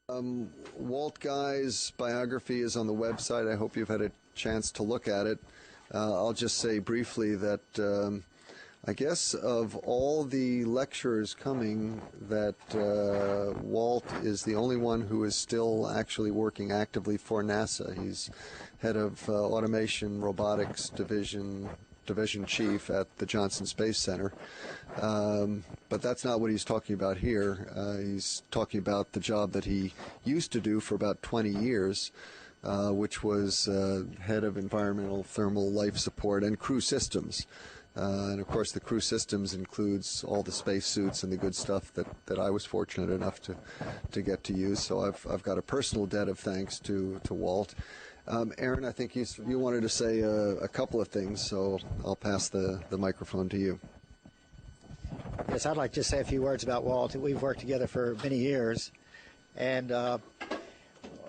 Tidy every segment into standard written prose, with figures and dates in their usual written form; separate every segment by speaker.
Speaker 1: Walt Guy's biography is on the website. I hope you've had a chance to look at it. I'll just say briefly that I guess of all the lecturers coming, that Walt is the only one who is still actually working actively for NASA. He's head of Automation Robotics Division Chief at the Johnson Space Center. But that's not what he's talking about here. He's talking about the job that he used to do for about 20 years, which was head of Environmental Thermal Life Support and Crew Systems. And of course the Crew Systems includes all the spacesuits and the good stuff that I was fortunate enough to get to use. So I've got a personal debt of thanks to Walt. Aaron, I think you wanted to say a couple of things, so I'll pass the microphone to you.
Speaker 2: Yes, I'd like to say a few words about Walt. We've worked together for many years, and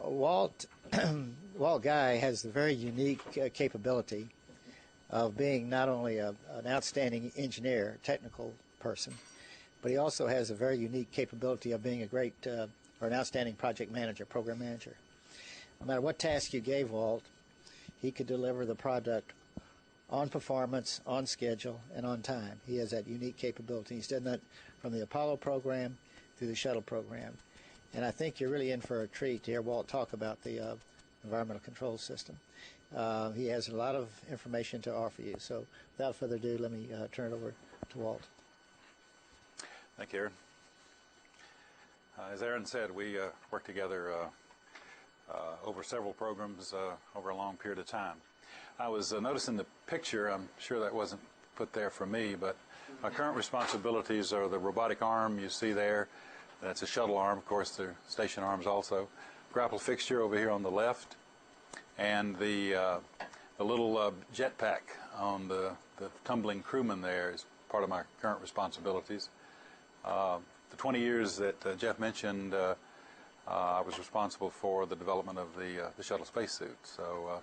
Speaker 2: Walt Guy has the very unique capability of being not only an outstanding engineer, technical person, but he also has a very unique capability of being a great or an outstanding project manager, program manager. No matter what task you gave Walt, he could deliver the product on performance, on schedule, and on time. He has that unique capability. He's done that from the Apollo program through the shuttle program. And I think you're really in for a treat to hear Walt talk about the environmental control system. He has a lot of information to offer you. So without further ado, let me turn it over to Walt.
Speaker 3: Thank you, Aaron. As Aaron said, we worked together over several programs over a long period of time. I was noticing the picture. I'm sure that wasn't put there for me, but my current responsibilities are the robotic arm you see there. That's a shuttle arm, of course. They're station arms also. Grapple fixture over here on the left, and the little jet pack on the tumbling crewman there is part of my current responsibilities. The 20 years that Jeff mentioned, I was responsible for the development of the shuttle spacesuit. So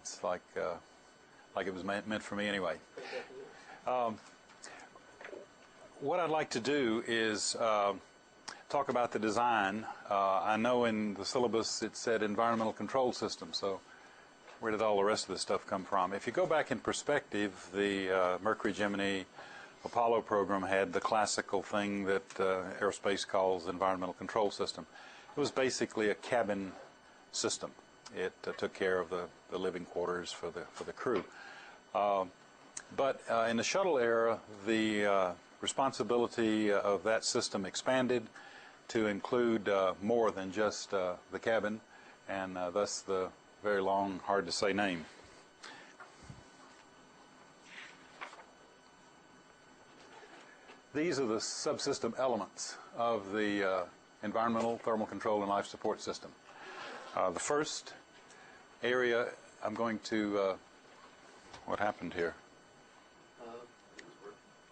Speaker 3: it's like it was meant for me anyway. What I'd like to do is talk about the design. I know in the syllabus it said environmental control system, so where did all the rest of this stuff come from? If you go back in perspective, the Mercury, Gemini, Apollo program had the classical thing that aerospace calls environmental control system. It was basically a cabin system. It took care of the living quarters for the crew. But in the shuttle era, the responsibility of that system expanded to include more than just the cabin, and thus the very long, hard-to-say name. These are the subsystem elements of the environmental, thermal control, and life support system. The first area I'm going to... what happened here?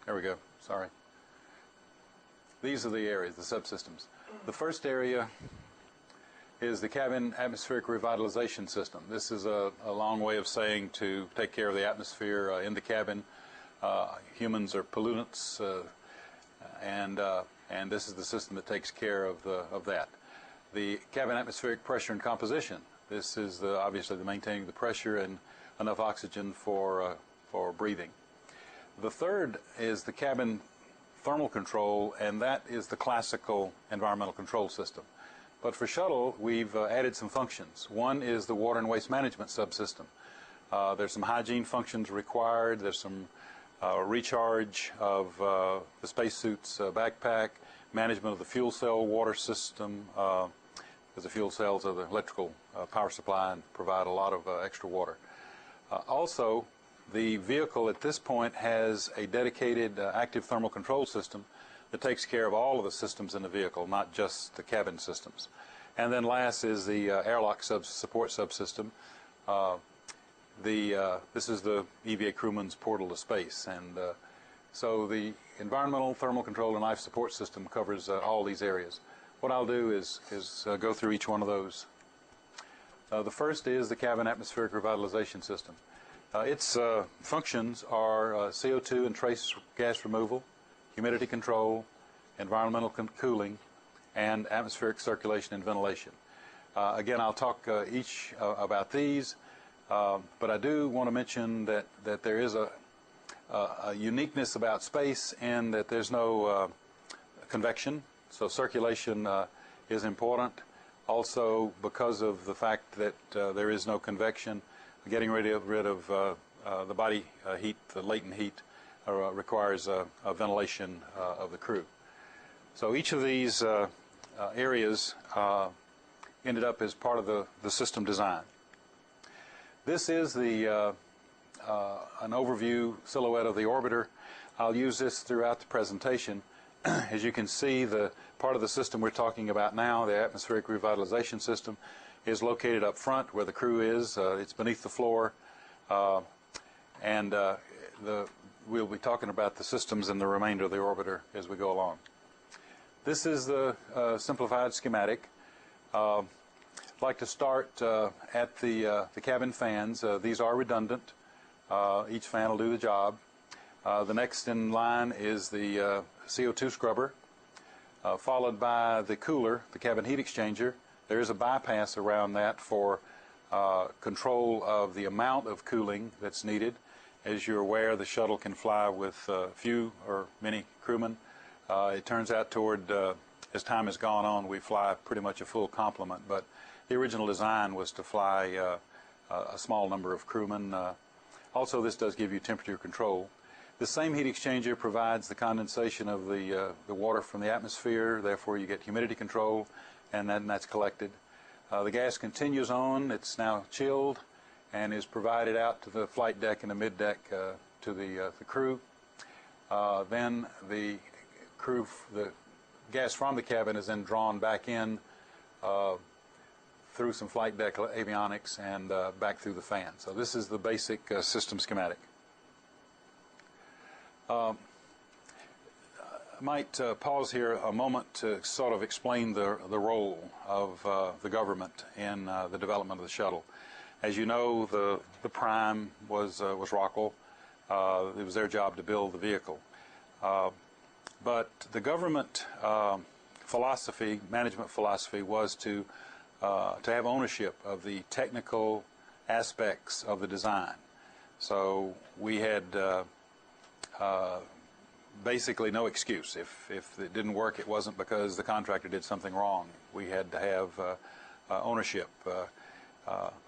Speaker 3: There we go. Sorry. These are the areas, the subsystems. The first area is the cabin atmospheric revitalization system. This is a long way of saying to take care of the atmosphere in the cabin. Humans are pollutants, and this is the system that takes care of that. The cabin atmospheric pressure and composition. This is obviously the maintaining the pressure and enough oxygen for breathing. The third is the cabin thermal control, and that is the classical environmental control system. But for shuttle, we've added some functions. One is the water and waste management subsystem. There's some hygiene functions required. There's some recharge of the spacesuit's backpack, management of the fuel cell water system, because the fuel cells are the electrical power supply and provide a lot of extra water. Also, the vehicle at this point has a dedicated active thermal control system that takes care of all of the systems in the vehicle, not just the cabin systems. And then last is the airlock support subsystem. This is the EVA crewman's portal to space, and so the environmental, thermal control, and life support system covers all these areas. What I'll do is go through each one of those. The first is the cabin atmospheric revitalization system. Its functions are CO2 and trace gas removal, humidity control, environmental cooling, and atmospheric circulation and ventilation. Again, I'll talk each about these, but I do want to mention that there is a uniqueness about space in that there's no convection, so circulation is important. Also, because of the fact that there is no convection, getting rid of the body heat, the latent heat, requires a ventilation of the crew. So each of these areas ended up as part of the system design. This is an overview silhouette of the orbiter. I'll use this throughout the presentation. As you can see, the part of the system we're talking about now, the atmospheric revitalization system, is located up front where the crew is. It's beneath the floor. We'll be talking about the systems in the remainder of the orbiter as we go along. This is the simplified schematic. I'd like to start at the cabin fans. These are redundant. Each fan will do the job. The next in line is the CO2 scrubber, followed by the cooler, the cabin heat exchanger. There is a bypass around that for control of the amount of cooling that's needed. As you're aware, the shuttle can fly with few or many crewmen. It turns out as time has gone on, we fly pretty much a full complement, but the original design was to fly a small number of crewmen. Also, this does give you temperature control. The same heat exchanger provides the condensation of the water from the atmosphere, therefore you get humidity control, and then that's collected. The gas continues on. It's now chilled and is provided out to the flight deck and the mid deck to the crew. Then the gas from the cabin is then drawn back in through some flight deck avionics and back through the fan. So this is the basic system schematic. I might pause here a moment to sort of explain the role of the government in the development of the shuttle. As you know, the prime was Rockwell. It was their job to build the vehicle. But the government philosophy, management philosophy, was to have ownership of the technical aspects of the design. So we had basically no excuse. If it didn't work, it wasn't because the contractor did something wrong. We had to have ownership.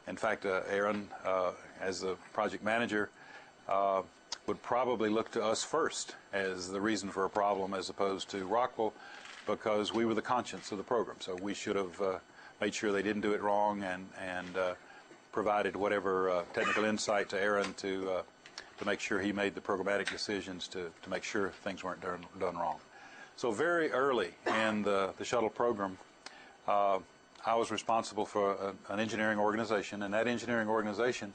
Speaker 3: In fact, Aaron, as the project manager, would probably look to us first as the reason for a problem as opposed to Rockwell, because we were the conscience of the program. So we should have made sure they didn't do it wrong and provided whatever technical insight to Aaron to make sure he made the programmatic decisions to make sure things weren't done wrong. So very early in the shuttle program, I was responsible for an engineering organization, and that engineering organization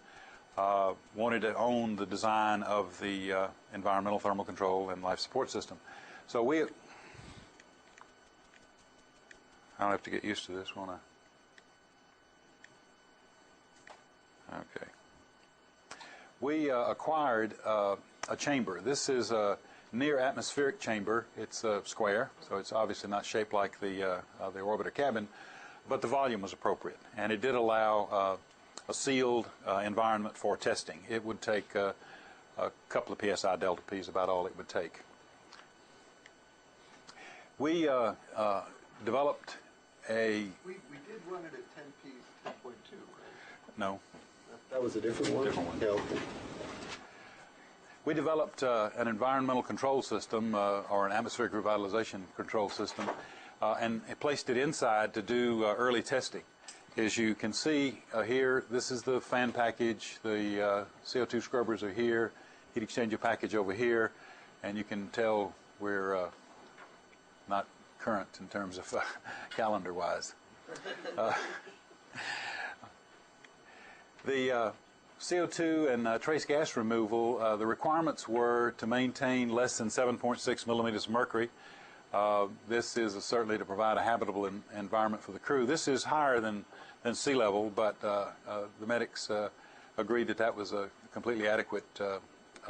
Speaker 3: wanted to own the design of the environmental thermal control and life support system. So I don't have to get used to this, won't I? Okay. We acquired a chamber. This is a near atmospheric chamber. It's square, so it's obviously not shaped like the orbiter cabin, but the volume was appropriate, and it did allow a sealed environment for testing. It would take a couple of psi delta P is about all it would take. We developed a...
Speaker 1: We did run it at 10P 10.2, right?
Speaker 3: No.
Speaker 1: That was a different one?
Speaker 3: Different one.
Speaker 1: Yeah, okay.
Speaker 3: We developed an environmental control system, or an atmospheric revitalization control system, and placed it inside to do early testing. As you can see here, this is the fan package. The CO2 scrubbers are here, heat exchanger package over here, and you can tell we're not current in terms of calendar-wise. The CO2 and trace gas removal, the requirements were to maintain less than 7.6 millimeters of mercury. This is certainly to provide a habitable environment for the crew. This is higher than sea level, but the medics agreed that that was a completely adequate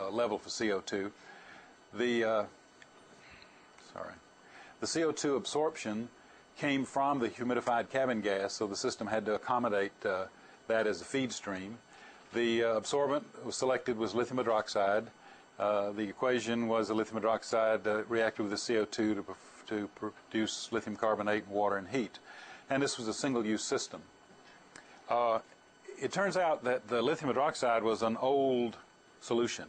Speaker 3: level for CO2. The CO2 absorption came from the humidified cabin gas, so the system had to accommodate that as a feed stream. The absorbent was selected was lithium hydroxide. The equation was the lithium hydroxide reacted with the CO2 to produce lithium carbonate, water, and heat. And this was a single-use system. It turns out that the lithium hydroxide was an old solution.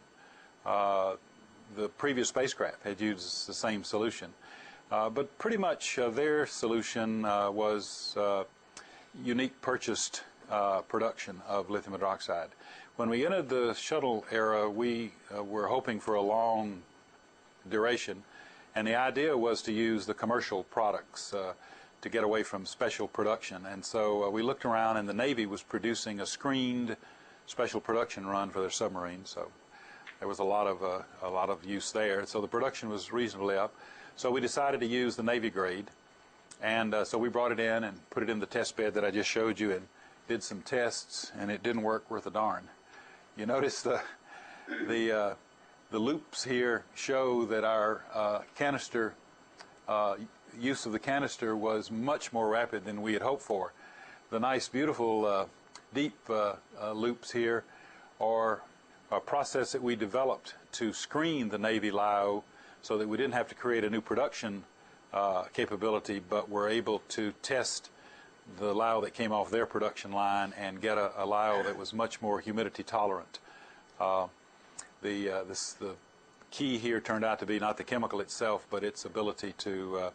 Speaker 3: The previous spacecraft had used the same solution. But pretty much their solution was unique purchased production of lithium hydroxide. When we entered the shuttle era, we were hoping for a long duration, and the idea was to use the commercial products to get away from special production. And so we looked around, and the Navy was producing a screened special production run for their submarines. So there was a lot of use there. So the production was reasonably up. So we decided to use the Navy grade, and so we brought it in and put it in the test bed that I just showed you and did some tests, and it didn't work worth a darn. You notice the loops here show that our canister use of the canister was much more rapid than we had hoped for. The nice, beautiful, deep loops here are a process that we developed to screen the Navy LiO so that we didn't have to create a new production capability, but were able to test the LiO that came off their production line and get a LiO that was much more humidity tolerant. The key here turned out to be not the chemical itself, but its ability to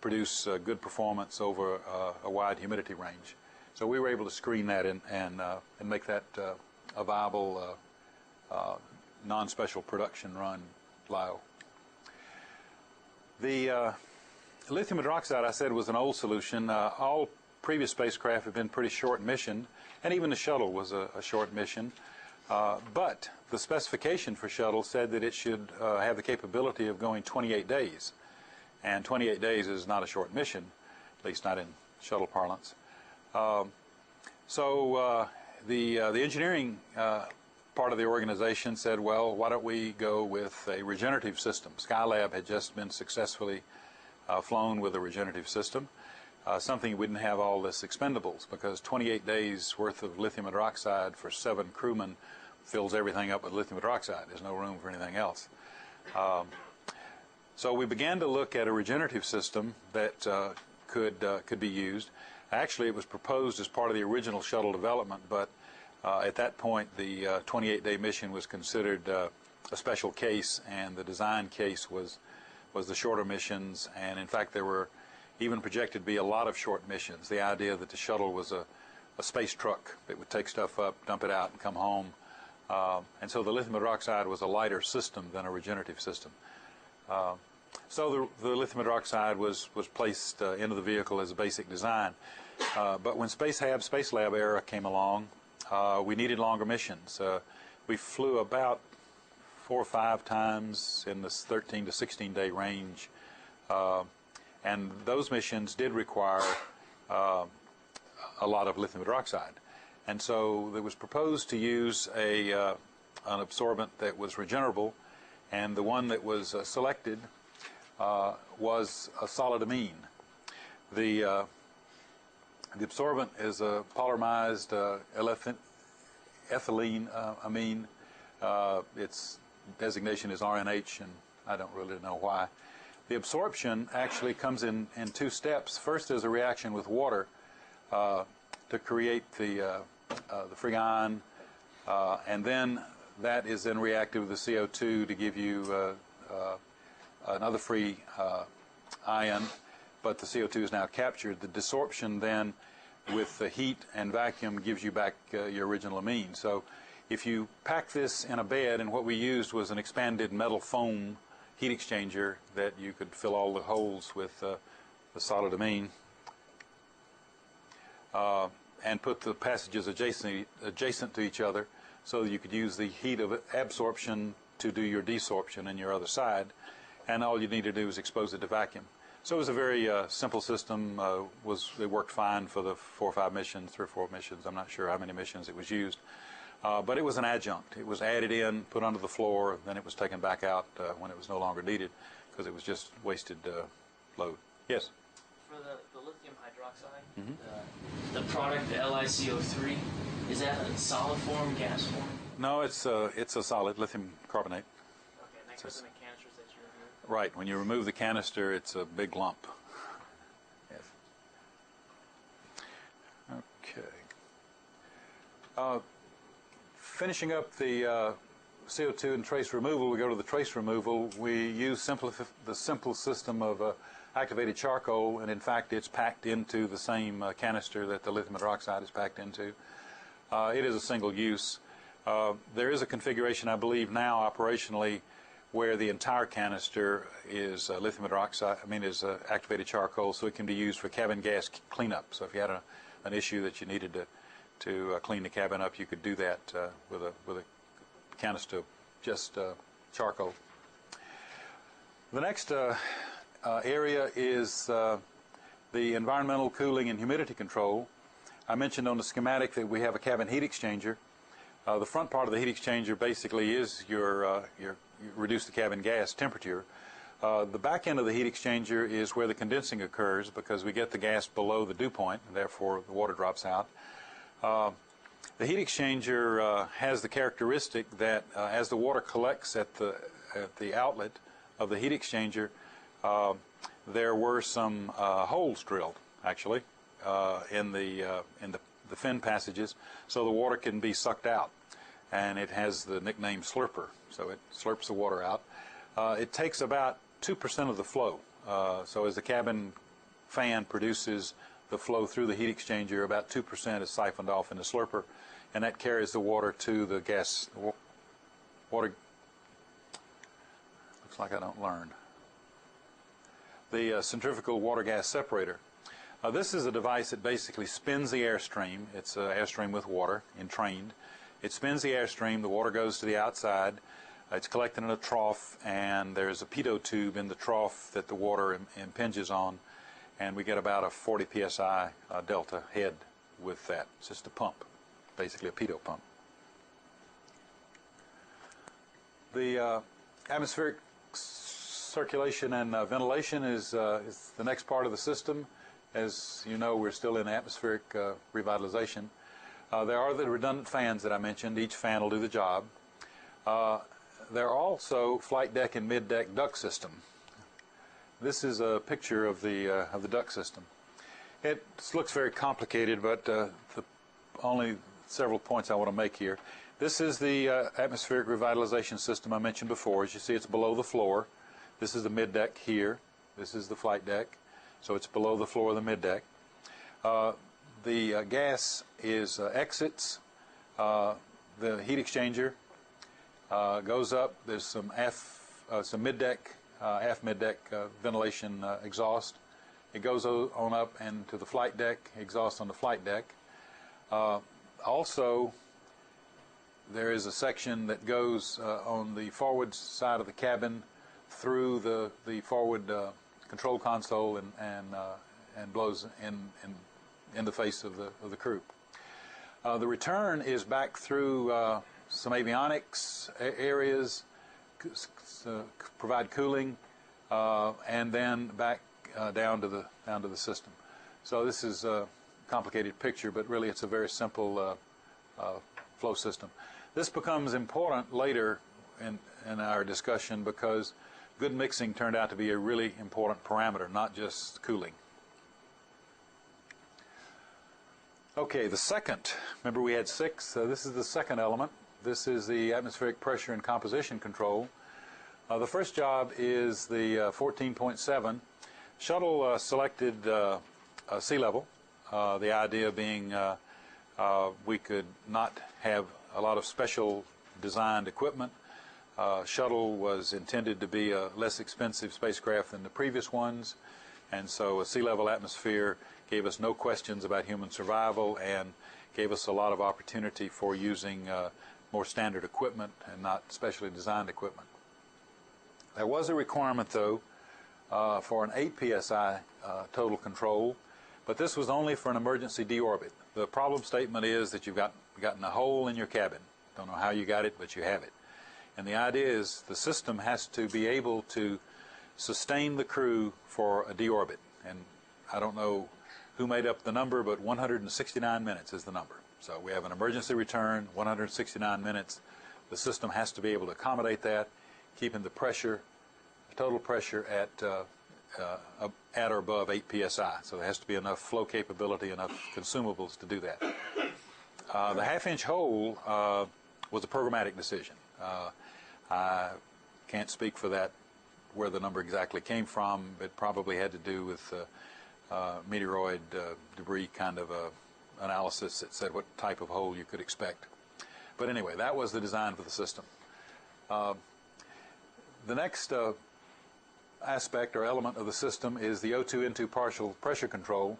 Speaker 3: produce good performance over a wide humidity range. So we were able to screen that and make that a viable non-special production run LiO. The lithium hydroxide, I said, was an old solution. All previous spacecraft have been pretty short mission, and even the shuttle was a short mission. But the specification for shuttle said that it should have the capability of going 28 days. And 28 days is not a short mission, at least not in shuttle parlance. So the engineering part of the organization said, well, why don't we go with a regenerative system? Skylab had just been successfully flown with a regenerative system, something we didn't have all this expendables, because 28 days worth of lithium hydroxide for 7 crewmen fills everything up with lithium hydroxide. There's no room for anything else. So we began to look at a regenerative system that could be used. Actually, it was proposed as part of the original shuttle development, but at that point the 28-day mission was considered a special case, and the design case was the shorter missions. And in fact, there were even projected to be a lot of short missions. The idea that the shuttle was a space truck that would take stuff up, dump it out, and come home. And so the lithium hydroxide was a lighter system than a regenerative system. So the lithium hydroxide was placed into the vehicle as a basic design. But when Spacelab era came along, we needed longer missions. We flew about 4 or 5 times in this 13 to 16 day range, and those missions did require a lot of lithium hydroxide. And so it was proposed to use an absorbent that was regenerable, and the one that was selected was a solid amine. The absorbent is a polymerized ethylene amine. Its designation is RNH, and I don't really know why. The absorption actually comes in 2 steps. First is a reaction with water to create the free ion, and then that is then reacted with the CO2 to give you another free ion, but the CO2 is now captured. The desorption then with the heat and vacuum gives you back your original amine. So if you pack this in a bed, and what we used was an expanded metal foam heat exchanger that you could fill all the holes with the solid amine, and put the passages adjacent to each other so that you could use the heat of absorption to do your desorption in your other side, and all you need to do is expose it to vacuum. So it was a very simple system. It worked fine for the 4 or 5 missions, 3 or 4 missions. I'm not sure how many missions it was used. But it was an adjunct. It was added in, put onto the floor, then it was taken back out when it was no longer needed, because it was just wasted load. Yes?
Speaker 4: for the lithium hydroxide, the product, the LiCO3, is that a solid form, gas form?
Speaker 3: No, it's a solid lithium carbonate.
Speaker 4: Okay, and that goes in the canisters that you remove?
Speaker 3: Right. When you remove the canister, it's a big lump. Yes. Okay. Finishing up the CO2 and trace removal, we go to the trace removal. We use the simple system of activated charcoal, and in fact it's packed into the same canister that the lithium hydroxide is packed into. It is a single use. There is a configuration, I believe now operationally, where the entire canister is lithium hydroxide, is activated charcoal, so it can be used for cabin gas cleanup. So if you had an issue that you needed to clean the cabin up, you could do that with a canister of just charcoal. The next area is the environmental cooling and humidity control. I mentioned on the schematic that we have a cabin heat exchanger. The front part of the heat exchanger basically is your reduce the cabin gas temperature. The back end of the heat exchanger is where the condensing occurs, because we get the gas below the dew point, and therefore the water drops out. The heat exchanger has the characteristic that as the water collects at the outlet of the heat exchanger, there were some holes drilled, actually, in the fin passages, so the water can be sucked out, and it has the nickname slurper, so it slurps the water out. It takes about 2% of the flow, so as the cabin fan produces the flow through the heat exchanger, about 2% is siphoned off in the slurper, and that carries the water to the gas. Water. Looks like I don't learn. The centrifugal water gas separator. This is a device that basically spins the airstream. It's an airstream with water entrained. It spins the airstream. The water goes to the outside. It's collected in a trough, and there's a pitot tube in the trough that the water impinges on, and we get about a 40 psi delta head with that. It's just a pump, basically a pitot pump. The atmospheric circulation and ventilation is the next part of the system. As you know, we're still in atmospheric revitalization. There are the redundant fans that I mentioned. Each fan will do the job. There are also flight deck and mid-deck duct system. This is a picture of the duct system. It looks very complicated, but only several points I want to make here. This is the atmospheric revitalization system I mentioned before. As you see, it's below the floor. This is the mid-deck here. This is the flight deck. So it's below the floor of the mid-deck. The gas is exits the heat exchanger, goes up. There's some mid-deck, aft mid-deck ventilation exhaust. It goes on up and to the flight deck, exhaust on the flight deck. Also, there is a section that goes on the forward side of the cabin through the forward control console and blows in the face of the crew. The return is back through some avionics areas, provide cooling, and then back down to the system. So this is a complicated picture, but really it's a very simple flow system. This becomes important later in our discussion because good mixing turned out to be a really important parameter, not just cooling. Okay, the second, remember we had 6, this is the second element. This is the atmospheric pressure and composition control. The first job is the 14.7. Shuttle selected sea level, the idea being we could not have a lot of special designed equipment. Shuttle was intended to be a less expensive spacecraft than the previous ones, and so a sea level atmosphere gave us no questions about human survival and gave us a lot of opportunity for using more standard equipment and not specially designed equipment. There was a requirement, though, for an 8 psi total control, but this was only for an emergency deorbit. The problem statement is that you've gotten a hole in your cabin. Don't know how you got it, but you have it. And the idea is the system has to be able to sustain the crew for a deorbit. And I don't know who made up the number, but 169 minutes is the number. So we have an emergency return, 169 minutes. The system has to be able to accommodate that, keeping the pressure, total pressure at or above 8 psi. So there has to be enough flow capability, enough consumables to do that. The half-inch hole was a programmatic decision. I can't speak for that, where the number exactly came from. It probably had to do with meteoroid debris kind of analysis that said what type of hole you could expect. But anyway, that was the design for the system. The next aspect or element of the system is the O2N2 partial pressure control.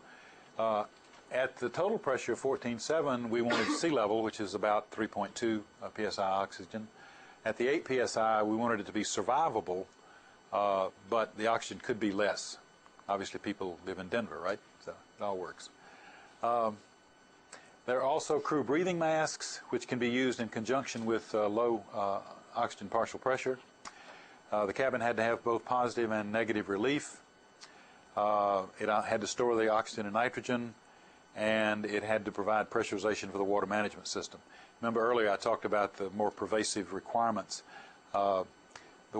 Speaker 3: At the total pressure of 14.7, we wanted sea level, which is about 3.2 psi oxygen. At the 8 psi, we wanted it to be survivable, but the oxygen could be less. Obviously, people live in Denver, right? So it all works. There are also crew breathing masks, which can be used in conjunction with low oxygen partial pressure. The cabin had to have both positive and negative relief. It had to store the oxygen and nitrogen, and it had to provide pressurization for the water management system. Remember earlier I talked about the more pervasive requirements. The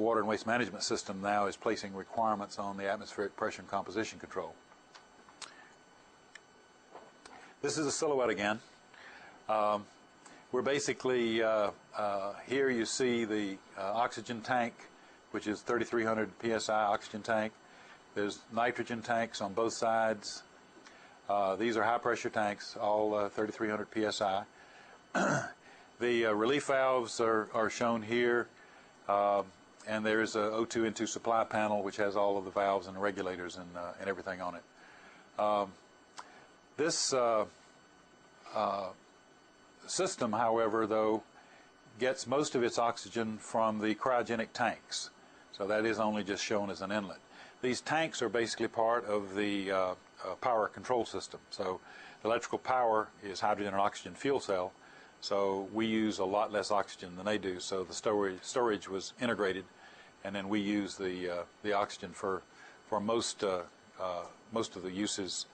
Speaker 3: water and waste management system now is placing requirements on the atmospheric pressure and composition control. This is a silhouette again. We're basically, here you see the oxygen tank, which is 3,300 psi oxygen tank. There's nitrogen tanks on both sides. These are high pressure tanks, all 3,300 psi. The relief valves are shown here, and there's a O2N2 supply panel which has all of the valves and regulators and everything on it. This system, however, though, gets most of its oxygen from the cryogenic tanks. So that is only just shown as an inlet. These tanks are basically part of the power control system. So electrical power is hydrogen and oxygen fuel cell. So we use a lot less oxygen than they do. So the storage was integrated, and then we use the oxygen for most of the uses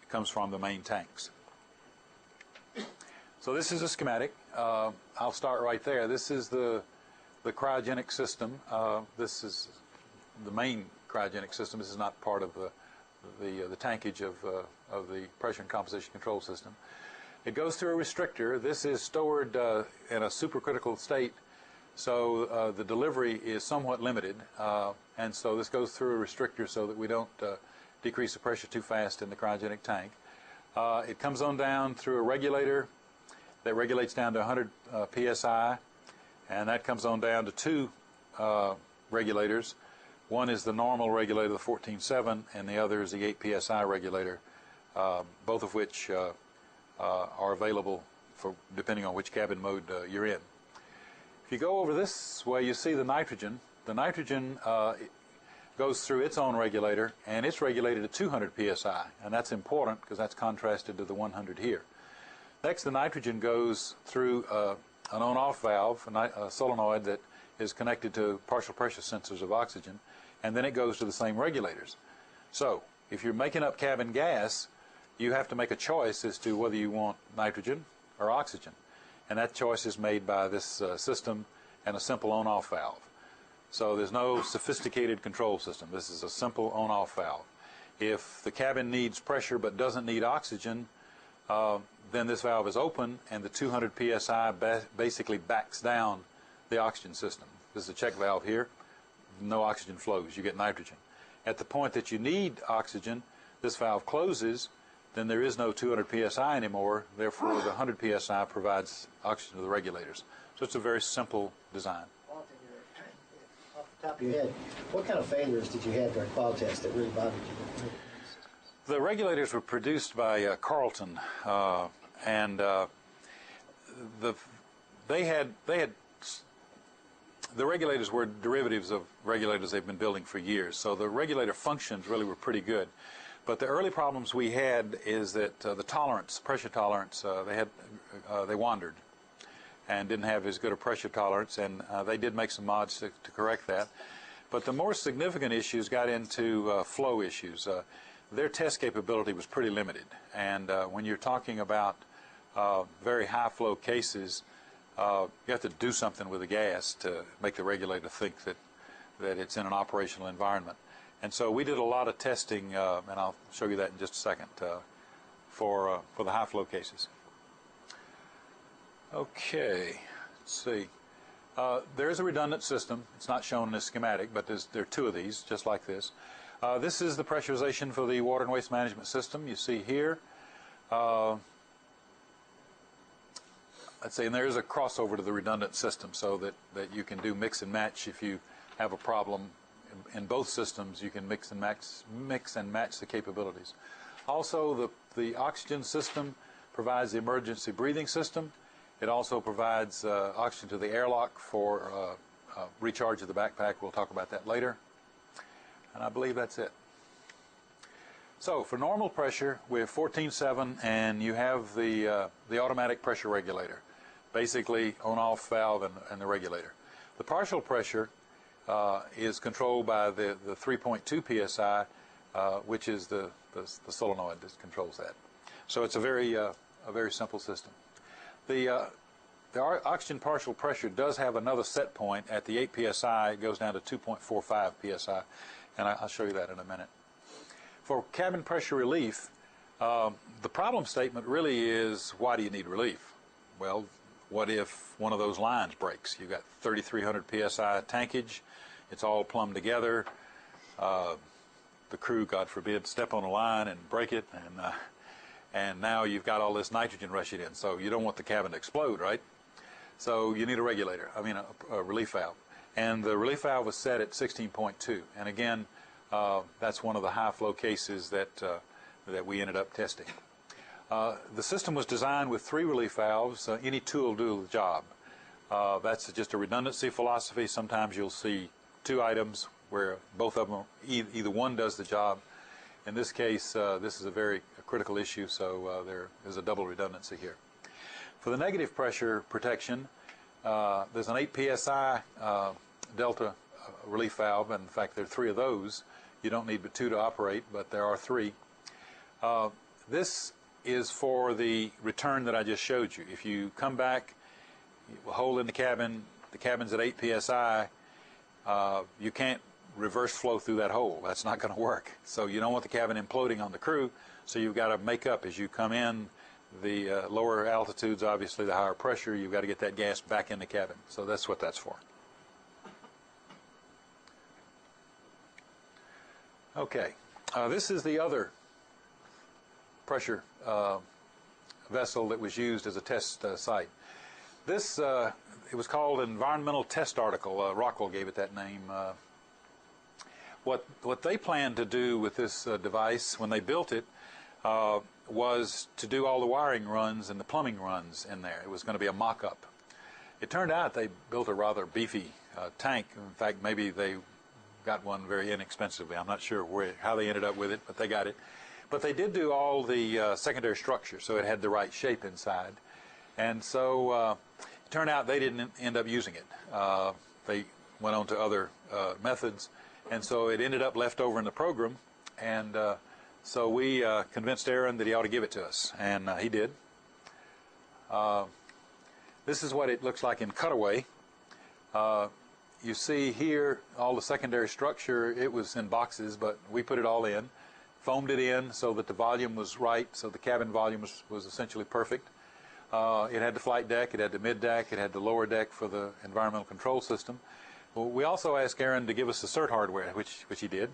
Speaker 3: comes from the main tanks. So this is a schematic. I'll start right there. This is the cryogenic system. This is the main cryogenic system. This is not part of the tankage of the pressure and composition control system. It goes through a restrictor. This is stored in a supercritical state, so the delivery is somewhat limited, and so this goes through a restrictor so that we don't decrease the pressure too fast in the cryogenic tank. It comes on down through a regulator that regulates down to 100 psi, and that comes on down to two regulators. One is the normal regulator, the 14.7, and the other is the 8 psi regulator, both of which are available for depending on which cabin mode you're in. If you go over this way, you see the nitrogen. The nitrogen goes through its own regulator, and it's regulated at 200 psi, and that's important because that's contrasted to the 100 here. Next, the nitrogen goes through an on-off valve, a solenoid that is connected to partial pressure sensors of oxygen, and then it goes to the same regulators. So if you're making up cabin gas, you have to make a choice as to whether you want nitrogen or oxygen, and that choice is made by this system and a simple on-off valve. So there's no sophisticated control system. This is a simple on-off valve. If the cabin needs pressure but doesn't need oxygen, then this valve is open, and the 200 psi basically backs down the oxygen system. This is a check valve here. No oxygen flows. You get nitrogen. At the point that you need oxygen, this valve closes. Then there is no 200 psi anymore. Therefore, the 100 psi provides oxygen to the regulators. So it's a very simple design.
Speaker 2: Off the top of your head, what kind of failures did you have during qual test that really bothered you?
Speaker 3: The regulators were produced by Carlton, and the regulators were derivatives of regulators they've been building for years. So the regulator functions really were pretty good. But the early problems we had is that the tolerance, pressure tolerance, they wandered and didn't have as good a pressure tolerance, and they did make some mods to correct that. But the more significant issues got into flow issues. their test capability was pretty limited. And when you're talking about very high flow cases, you have to do something with the gas to make the regulator think that it's in an operational environment. And so we did a lot of testing, and I'll show you that in just a second, for the high flow cases. Okay, let's see. There is a redundant system. It's not shown in this schematic, but there are two of these, just like this. This is the pressurization for the water and waste management system. You see here. Let's see, and there is a crossover to the redundant system, so that you can do mix and match if you have a problem. In both systems, you can mix and match the capabilities. Also, the oxygen system provides the emergency breathing system. It also provides oxygen to the airlock for recharge of the backpack. We'll talk about that later. And I believe that's it. So for normal pressure, we have 14.7, and you have the automatic pressure regulator, basically on-off valve and the regulator. The partial pressure is controlled by the 3.2 psi, which is the solenoid that controls that. So it's a very simple system. The oxygen partial pressure does have another set point at the 8 psi. It goes down to 2.45 psi, and I'll show you that in a minute. For cabin pressure relief, the problem statement really is, why do you need relief? Well, what if one of those lines breaks? You've got 3,300 psi tankage. It's all plumbed together. The crew, God forbid, step on a line and break it, and now you've got all this nitrogen rushing in. So you don't want the cabin to explode, right? So you need a regulator, a relief valve. And the relief valve was set at 16.2. And again, that's one of the high flow cases that we ended up testing. The system was designed with 3 relief valves. Any two will do the job. That's just a redundancy philosophy. Sometimes you'll see 2 items where both of them, either one does the job. In this case, this is a very critical issue, so there is a double redundancy here. For the negative pressure protection, there's an 8 psi delta relief valve. In fact, there are 3 of those. You don't need but 2 to operate, but there are 3. This is for the return that I just showed you. If you come back, a hole in the cabin's at 8 psi, you can't reverse flow through that hole. That's not going to work. So you don't want the cabin imploding on the crew, so you've got to make up as you come in. The lower altitudes, obviously, the higher pressure, you've got to get that gas back in the cabin. So that's what that's for. Okay, this is the other pressure vessel that was used as a test site. This, it was called Environmental Test Article. Rockwell gave it that name. What they planned to do with this device when they built it was to do all the wiring runs and the plumbing runs in there. It was going to be a mock-up. It turned out they built a rather beefy tank. In fact, maybe they got one very inexpensively. I'm not sure how they ended up with it, but they got it. But they did do all the secondary structure, so it had the right shape inside. And so it turned out they didn't end up using it. They went on to other methods, and so it ended up left over in the program. And so we convinced Aaron that he ought to give it to us, and he did. This is what it looks like in cutaway. You see here all the secondary structure. It was in boxes, but we put it all in, foamed it in so that the volume was right, so the cabin volume was essentially perfect. It had the flight deck, it had the mid deck, it had the lower deck for the environmental control system. Well, we also asked Aaron to give us the CERT hardware, which he did.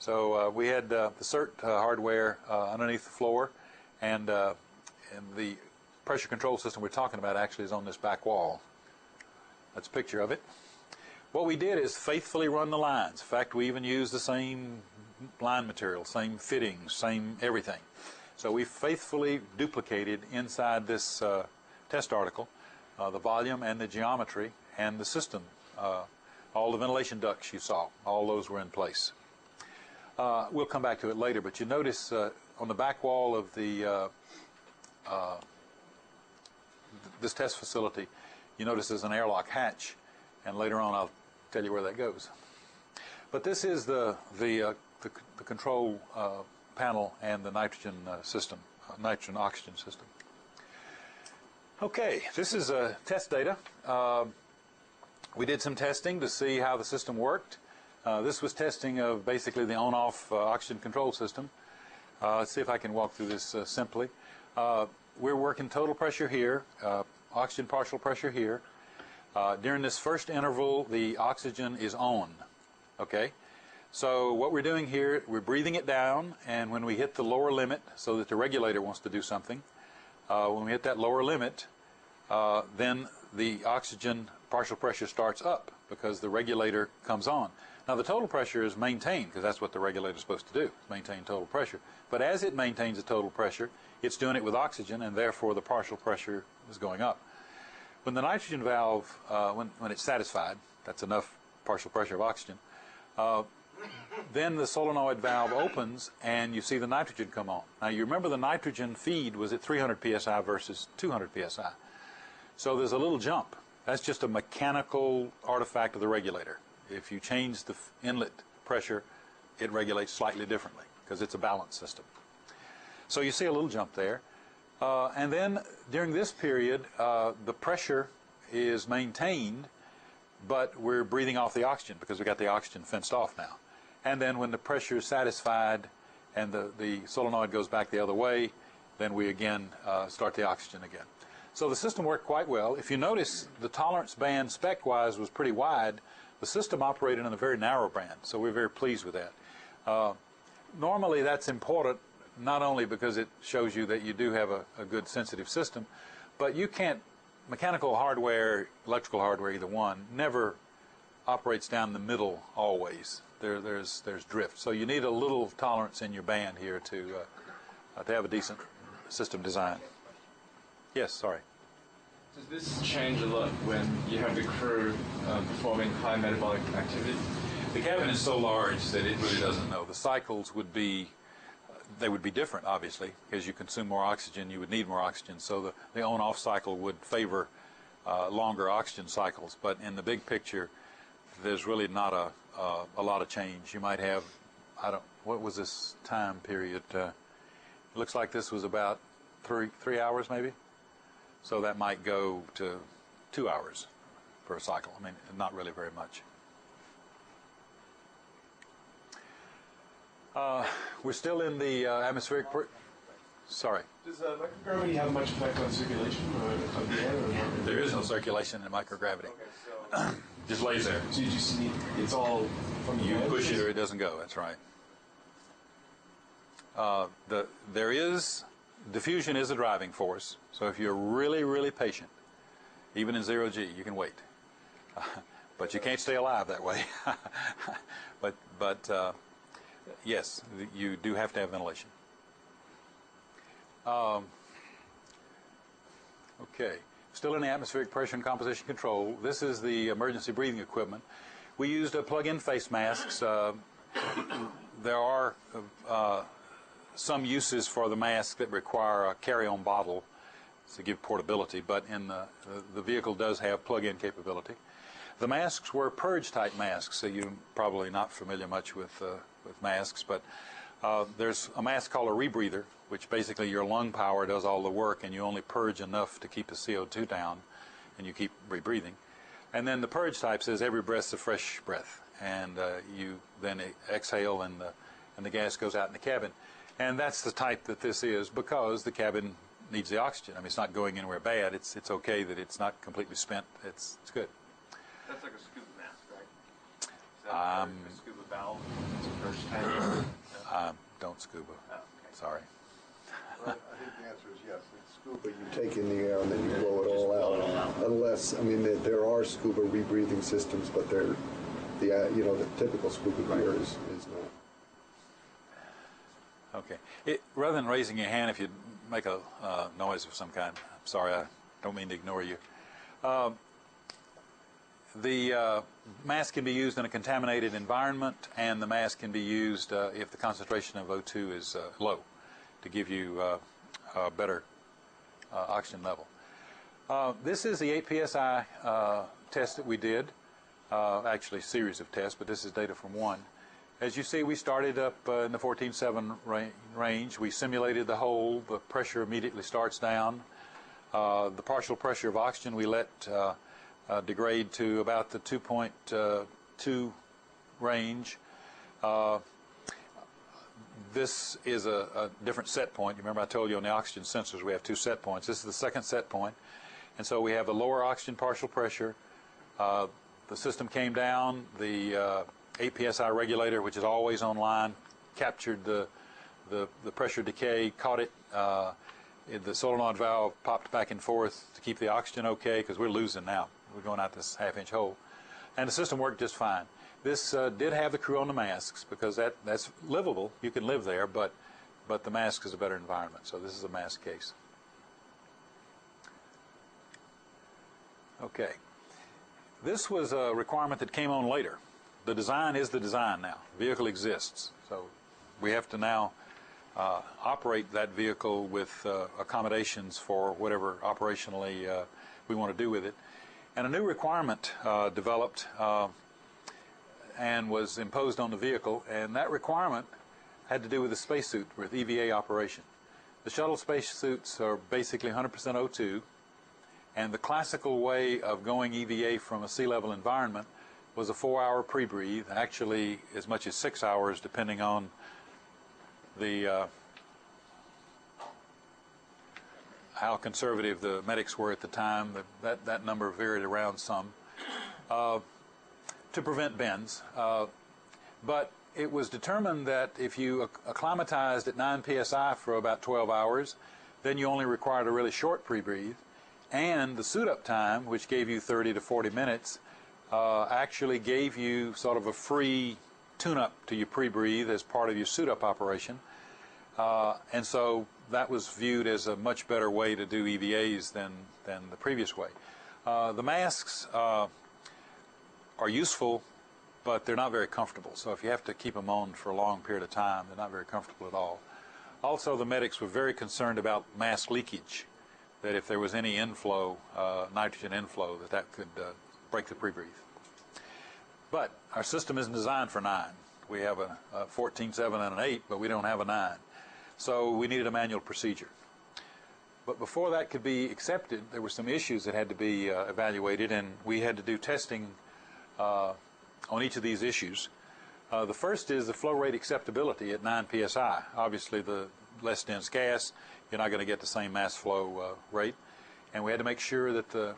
Speaker 3: So we had the CERT hardware underneath the floor, and the pressure control system we're talking about actually is on this back wall. That's a picture of it. What we did is faithfully run the lines. In fact, we even used the same line material, same fittings, same everything. So we faithfully duplicated inside this test article the volume and the geometry and the system. All the ventilation ducts you saw, all those were in place. We'll come back to it later, but you notice on the back wall of the this test facility, you notice there's an airlock hatch, and later on I'll tell you where that goes. But this is the control panel and the nitrogen system, nitrogen oxygen system. Okay, this is test data. We did some testing to see how the system worked. This was testing of basically the on-off oxygen control system. Let's see if I can walk through this simply. We're working total pressure here, oxygen partial pressure here. During this first interval, the oxygen is on. Okay? So what we're doing here, we're breathing it down, and when we hit the lower limit, so that the regulator wants to do something, when we hit that lower limit, then the oxygen partial pressure starts up because the regulator comes on. Now the total pressure is maintained because that's what the regulator is supposed to do, maintain total pressure. But as it maintains the total pressure, it's doing it with oxygen, and therefore the partial pressure is going up. When the nitrogen valve, when it's satisfied, that's enough partial pressure of oxygen, then the solenoid valve opens and you see the nitrogen come on. Now you remember the nitrogen feed was at 300 psi versus 200 psi. So there's a little jump. That's just a mechanical artifact of the regulator. If you change the inlet pressure, it regulates slightly differently because it's a balanced system. So you see a little jump there. And then during this period, the pressure is maintained, but we're breathing off the oxygen because we got the oxygen fenced off now. And then when the pressure is satisfied and the solenoid goes back the other way, then we again start the oxygen again. So the system worked quite well. If you notice, the tolerance band spec-wise was pretty wide. The system operated in a very narrow band, so we're very pleased with that. Normally that's important not only because it shows you that you do have a good sensitive system, but you can't, mechanical hardware, electrical hardware, either one, never operates down the middle always. There's drift. So you need a little tolerance in your band here to have a decent system design. Yes, sorry.
Speaker 5: Does this change a lot when you have the crew performing high metabolic activity?
Speaker 3: The cabin is so large that it really doesn't know. The cycles would be, they would be different, obviously, because you consume more oxygen, you would need more oxygen. So the on-off cycle would favor longer oxygen cycles. But in the big picture, there's really not a lot of change. You might have, what was this time period? It looks like this was about three hours maybe. So that might go to 2 hours per cycle. I mean, not really very much. We're still in the atmospheric. Sorry.
Speaker 5: Does microgravity have much effect on circulation of the air? Or not?
Speaker 3: There is no circulation in microgravity.
Speaker 5: Okay, so
Speaker 3: just lays there.
Speaker 5: So you just need, it's all from the
Speaker 3: You
Speaker 5: edge?
Speaker 3: push it or it doesn't go. That's right. Diffusion is a driving force. So if you're really, really patient, even in zero G, you can wait. But you can't stay alive that way. but yes, you do have to have ventilation. Okay, still in the atmospheric pressure and composition control. This is the emergency breathing equipment. We used plug-in face masks. There are some uses for the mask that require a carry-on bottle to give portability, but in the vehicle does have plug-in capability. The masks were purge-type masks, so you're probably not familiar much with masks, but there's a mask called a rebreather, which basically your lung power does all the work and you only purge enough to keep the CO2 down and you keep rebreathing. And then the purge type says every breath's a fresh breath, and you then exhale and the gas goes out in the cabin. And that's the type that this is because the cabin needs the oxygen. I mean, it's not going anywhere bad. It's okay that it's not completely spent. It's good.
Speaker 5: That's like a scuba mask, right? Is that a scuba valve? It's a first tank?
Speaker 3: Don't scuba.
Speaker 5: Oh, okay.
Speaker 3: Sorry.
Speaker 1: Well, I think the answer is yes. With scuba, you take in the air and then you blow it all out. Unless, I mean, there are scuba rebreathing systems, but they're the typical scuba gear is not.
Speaker 3: Okay. Rather than raising your hand, if you make a noise of some kind, I'm sorry, I don't mean to ignore you. The mask can be used in a contaminated environment, and the mask can be used if the concentration of O2 is low to give you a better oxygen level. This is the 8 psi test that we did, actually a series of tests, but this is data from one. As you see, we started up in the 14.7 range. We simulated the hole. The pressure immediately starts down. The partial pressure of oxygen we let degrade to about the 2.2 range. This is a different set point. You remember I told you on the oxygen sensors we have 2 set points. This is the second set point. And so we have the lower oxygen partial pressure. The system came down. The 8 psi regulator, which is always online, captured the pressure decay, caught it. The solenoid valve popped back and forth to keep the oxygen okay, because we're losing now. We're going out this half-inch hole. And the system worked just fine. This did have the crew on the masks, because that's livable. You can live there, but the mask is a better environment. So this is a mask case. Okay. This was a requirement that came on later. The design is the design now. The vehicle exists. So we have to now operate that vehicle with accommodations for whatever operationally we want to do with it. And a new requirement developed and was imposed on the vehicle, and that requirement had to do with the spacesuit, with EVA operation. The shuttle spacesuits are basically 100% O2, and the classical way of going EVA from a sea level environment was a 4-hour pre-breathe, actually as much as 6 hours depending on the how conservative the medics were at the time. That number varied around some to prevent bends. But it was determined that if you acclimatized at 9 psi for about 12 hours, then you only required a really short pre-breathe, and the suit-up time, which gave you 30 to 40 minutes, actually gave you sort of a free tune-up to your pre-breathe as part of your suit-up operation. And so that was viewed as a much better way to do EVAs than the previous way. The masks are useful, but they're not very comfortable. So if you have to keep them on for a long period of time, they're not very comfortable at all. Also, the medics were very concerned about mask leakage, that if there was any inflow, nitrogen inflow, that could break the pre-breathe. But our system isn't designed for 9. We have a 14.7 and an 8, but we don't have a 9. So we needed a manual procedure. But before that could be accepted, there were some issues that had to be evaluated, and we had to do testing on each of these issues. The first is the flow rate acceptability at 9 psi. Obviously, the less dense gas, you're not going to get the same mass flow rate. And we had to make sure that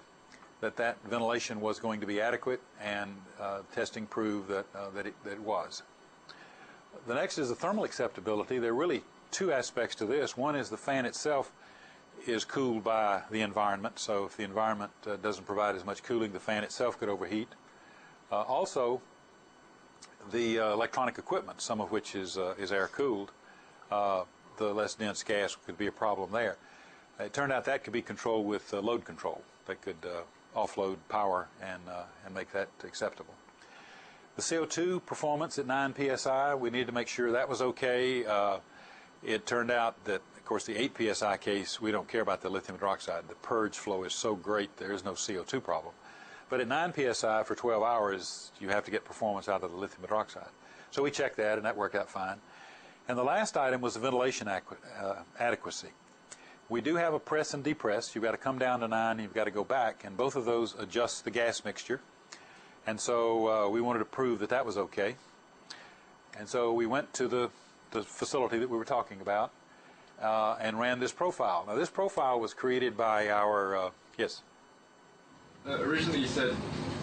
Speaker 3: that ventilation was going to be adequate, and testing proved that it was. The next is the thermal acceptability. There are really 2 aspects to this. One is the fan itself is cooled by the environment, so if the environment doesn't provide as much cooling, the fan itself could overheat. Also, the electronic equipment, some of which is air-cooled, the less dense gas could be a problem there. It turned out that could be controlled with load control. That could offload power and make that acceptable. The CO2 performance at 9 psi, we needed to make sure that was okay. It turned out that, of course, the 8 psi case, we don't care about the lithium hydroxide. The purge flow is so great, there is no CO2 problem. But at 9 psi for 12 hours, you have to get performance out of the lithium hydroxide. So we checked that, and that worked out fine. And the last item was the ventilation adequacy. We do have a press and depress. You've got to come down to 9, and you've got to go back, and both of those adjust the gas mixture. And so we wanted to prove that that was okay. And so we went to the facility that we were talking about and ran this profile. Now, this profile was created by our, yes?
Speaker 6: Originally you said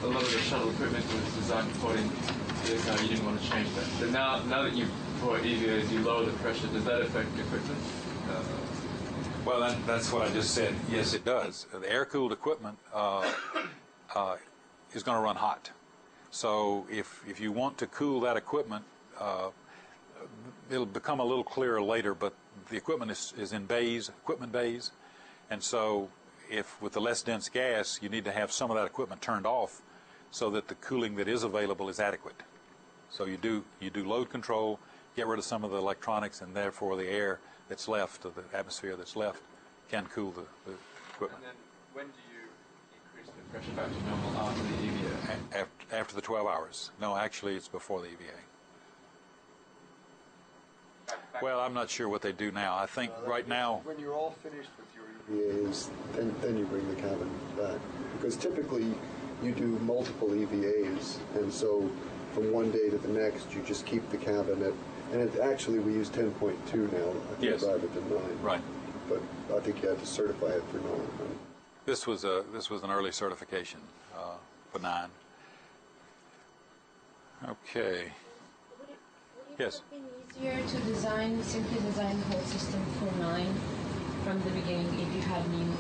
Speaker 6: a lot of the shuttle equipment was designed according to this, you didn't want to change that. But now that you've brought EVAs, you lower the pressure, does that affect the equipment?
Speaker 3: Well, that's what I just said. Yes, it does. The air-cooled equipment is going to run hot. So if you want to cool that equipment, it'll become a little clearer later, but the equipment is in bays, equipment bays, and so if with the less dense gas, you need to have some of that equipment turned off so that the cooling that is available is adequate. So you do load control, get rid of some of the electronics, and therefore the air that's left, or the atmosphere that's left, can cool the equipment.
Speaker 6: And then when do you increase the pressure back to normal after the EVA?
Speaker 3: After the 12 hours. No, actually it's before the EVA. Well, I'm not sure what they do now. I think right now,
Speaker 1: When you're all finished with your EVAs, then you bring the cabin back. Because typically you do multiple EVAs, and so from one day to the next, you just keep the cabin at, and actually we use 10.2 now. I think
Speaker 3: Yes.
Speaker 1: rather than 9.
Speaker 3: right.
Speaker 1: But I think you have to certify it for 9. Right?
Speaker 3: This was an early certification for 9. Okay.
Speaker 7: Would it
Speaker 3: Yes.
Speaker 7: have been easier to simply design the whole system for 9 from the beginning if you had new?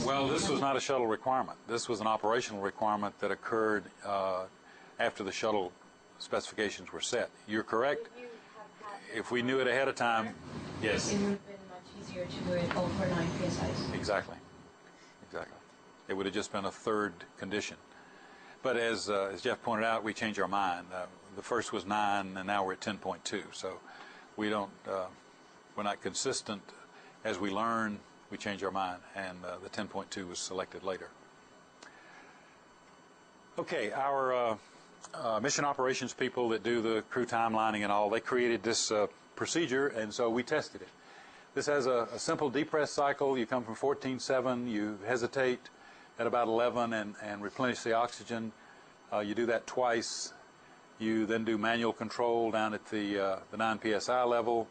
Speaker 3: Well, this was not a shuttle requirement. This was an operational requirement that occurred after the shuttle specifications were set. You're correct.
Speaker 7: Would you have had
Speaker 3: If we knew it ahead of time, yes,
Speaker 7: it would have been much easier to do it all for 9 PSIs.
Speaker 3: exactly. It would have just been a third condition. But as Jeff pointed out, we changed our mind. The first was 9, and now we're at 10.2. So we don't, we're not consistent. As we learn, we change our mind, and the 10.2 was selected later. Okay, our mission operations people that do the crew timelining and all, they created this procedure, and so we tested it. This has a simple depress cycle. You come from 14.7, you hesitate at about 11 and replenish the oxygen. You do that twice. You then do manual control down at the 9 psi level.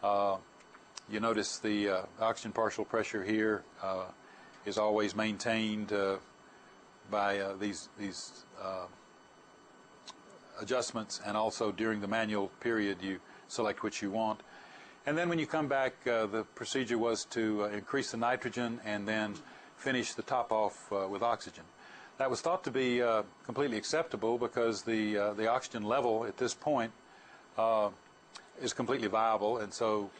Speaker 3: You notice the oxygen partial pressure here is always maintained by these adjustments, and also during the manual period you select which you want. And then when you come back, the procedure was to increase the nitrogen and then finish the top off with oxygen. That was thought to be completely acceptable because the oxygen level at this point is completely viable, and so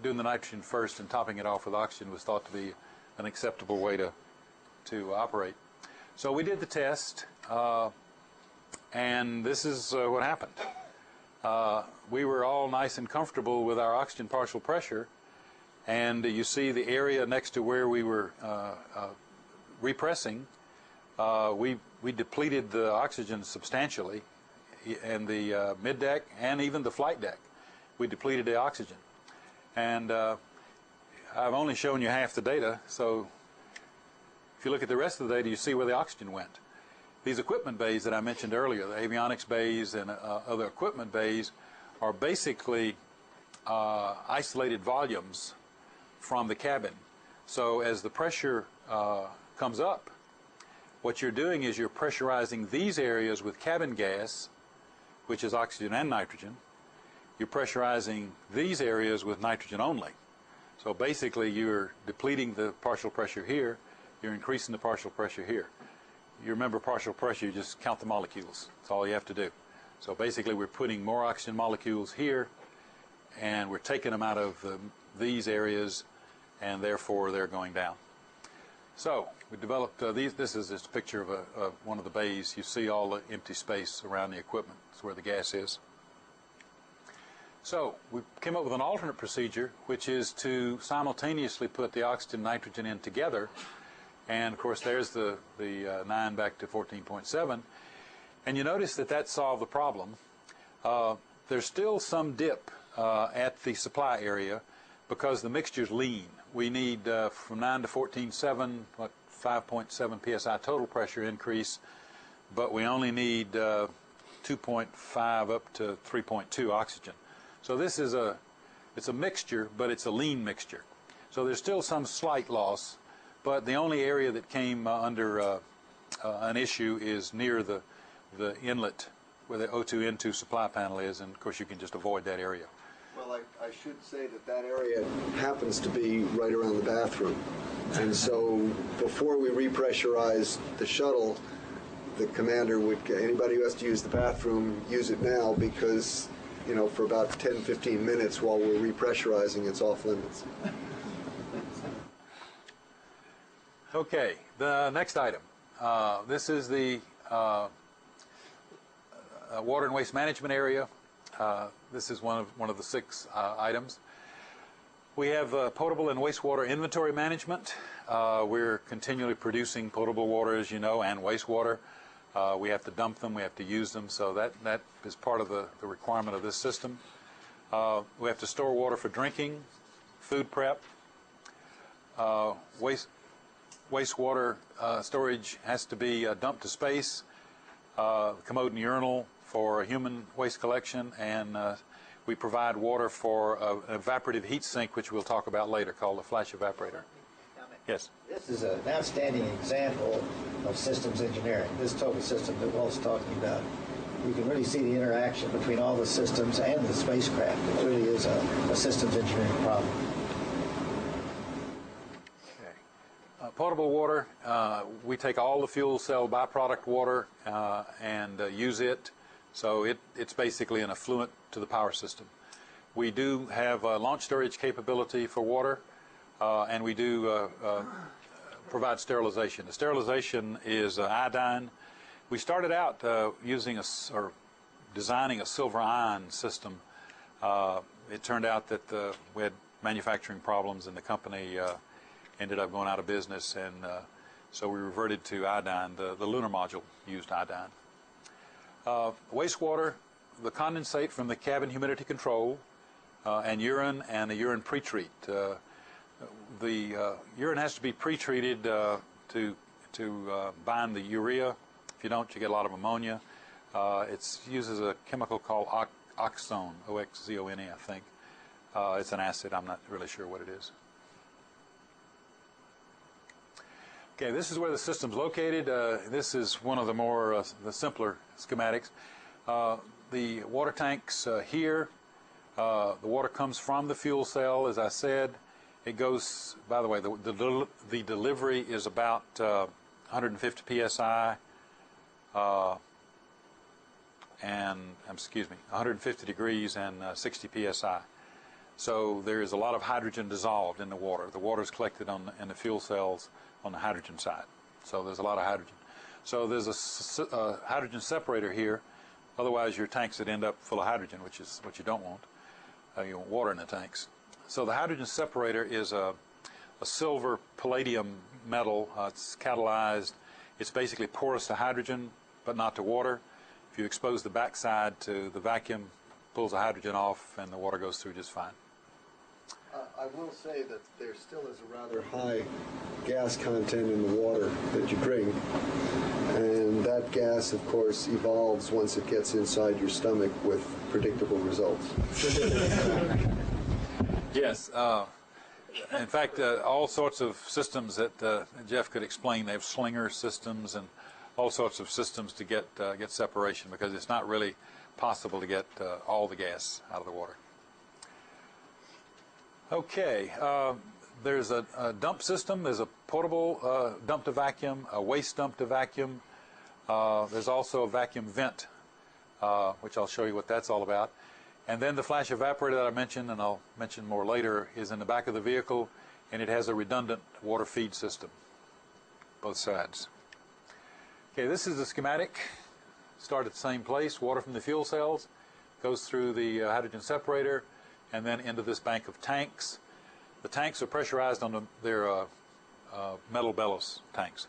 Speaker 3: doing the nitrogen first and topping it off with oxygen was thought to be an acceptable way to operate. So we did the test, and this is what happened. We were all nice and comfortable with our oxygen partial pressure, and you see the area next to where we were repressing, we depleted the oxygen substantially, and the mid-deck and even the flight deck, we depleted the oxygen. And I've only shown you half the data, so if you look at the rest of the data, you see where the oxygen went. These equipment bays that I mentioned earlier, the avionics bays and other equipment bays, are basically isolated volumes from the cabin. So as the pressure comes up, what you're doing is you're pressurizing these areas with cabin gas, which is oxygen and nitrogen. You're pressurizing these areas with nitrogen only. So basically you're depleting the partial pressure here, you're increasing the partial pressure here. You remember partial pressure, you just count the molecules. That's all you have to do. So basically we're putting more oxygen molecules here, and we're taking them out of these areas, and therefore they're going down. So we developed these. This is just a picture of one of the bays. You see all the empty space around the equipment. That's where the gas is. So we came up with an alternate procedure, which is to simultaneously put the oxygen and nitrogen in together. And of course there's the 9 back to 14.7. And you notice that solved the problem. There's still some dip at the supply area because the mixture's lean. We need from 9 to 14.7, 5.7 psi total pressure increase, but we only need 2.5 up to 3.2 oxygen. So this is it's a mixture, but it's a lean mixture. So there's still some slight loss, but the only area that came under an issue is near the inlet where the O2 N2 supply panel is, and of course you can just avoid that area.
Speaker 1: Well, I should say that area happens to be right around the bathroom. And so before we repressurize the shuttle, the commander would, anybody who has to use the bathroom, use it now, because, you know, for about 10-15 minutes while we're repressurizing, it's off limits.
Speaker 3: Okay, the next item. This is the water and waste management area. This is one of the 6 items. We have potable and wastewater inventory management. We're continually producing potable water, as you know, and wastewater. We have to dump them, we have to use them, so that is part of the requirement of this system. We have to store water for drinking, food prep. Wastewater storage has to be dumped to space, commode and urinal for human waste collection, and we provide water for an evaporative heat sink, which we'll talk about later, called a flash evaporator. Yes.
Speaker 2: This is an outstanding example of systems engineering, this total system that Walt's talking about. You can really see the interaction between all the systems and the spacecraft. It really is a systems engineering problem.
Speaker 3: Potable water, we take all the fuel cell byproduct water and use it, so it's basically an effluent to the power system. We do have launch storage capability for water, and we do provide sterilization. The sterilization is iodine. We started out designing a silver ion system. It turned out that we had manufacturing problems, and the company ended up going out of business, and so we reverted to iodine. The lunar module used iodine. Wastewater, the condensate from the cabin humidity control, and the urine pre-treat. The urine has to be pre-treated to bind the urea. If you don't, you get a lot of ammonia. It uses a chemical called oxone, O-X-Z-O-N-E, I think. It's an acid. I'm not really sure what it is. Okay, this is where the system's located. This is one of the simpler schematics. The water tanks here. The water comes from the fuel cell, as I said. It goes, by the way, the delivery is about 150 psi, and 150 degrees and 60 psi. So there is a lot of hydrogen dissolved in the water. The water is collected in the fuel cells on the hydrogen side. So there's a lot of hydrogen. So there's a hydrogen separator here. Otherwise, your tanks would end up full of hydrogen, which is what you don't want. You want water in the tanks. So the hydrogen separator is a silver palladium metal. It's catalyzed. It's basically porous to hydrogen, but not to water. If you expose the backside to the vacuum, pulls the hydrogen off, and the water goes through just fine.
Speaker 1: I will say that there still is a rather high gas content in the water that you drink, and that gas, of course, evolves once it gets inside your stomach with predictable results.
Speaker 3: Yes. In fact, all sorts of systems that Jeff could explain. They have slinger systems and all sorts of systems to get separation, because it's not really possible to get all the gas out of the water. Okay, there's a dump system. There's a portable dump to vacuum, a waste dump to vacuum. There's also a vacuum vent, which I'll show you what that's all about. And then the flash evaporator that I mentioned, and I'll mention more later, is in the back of the vehicle, and it has a redundant water feed system, both sides. Okay, this is the schematic. Start at the same place. Water from the fuel cells goes through the hydrogen separator and then into this bank of tanks. The tanks are pressurized on their metal bellows tanks.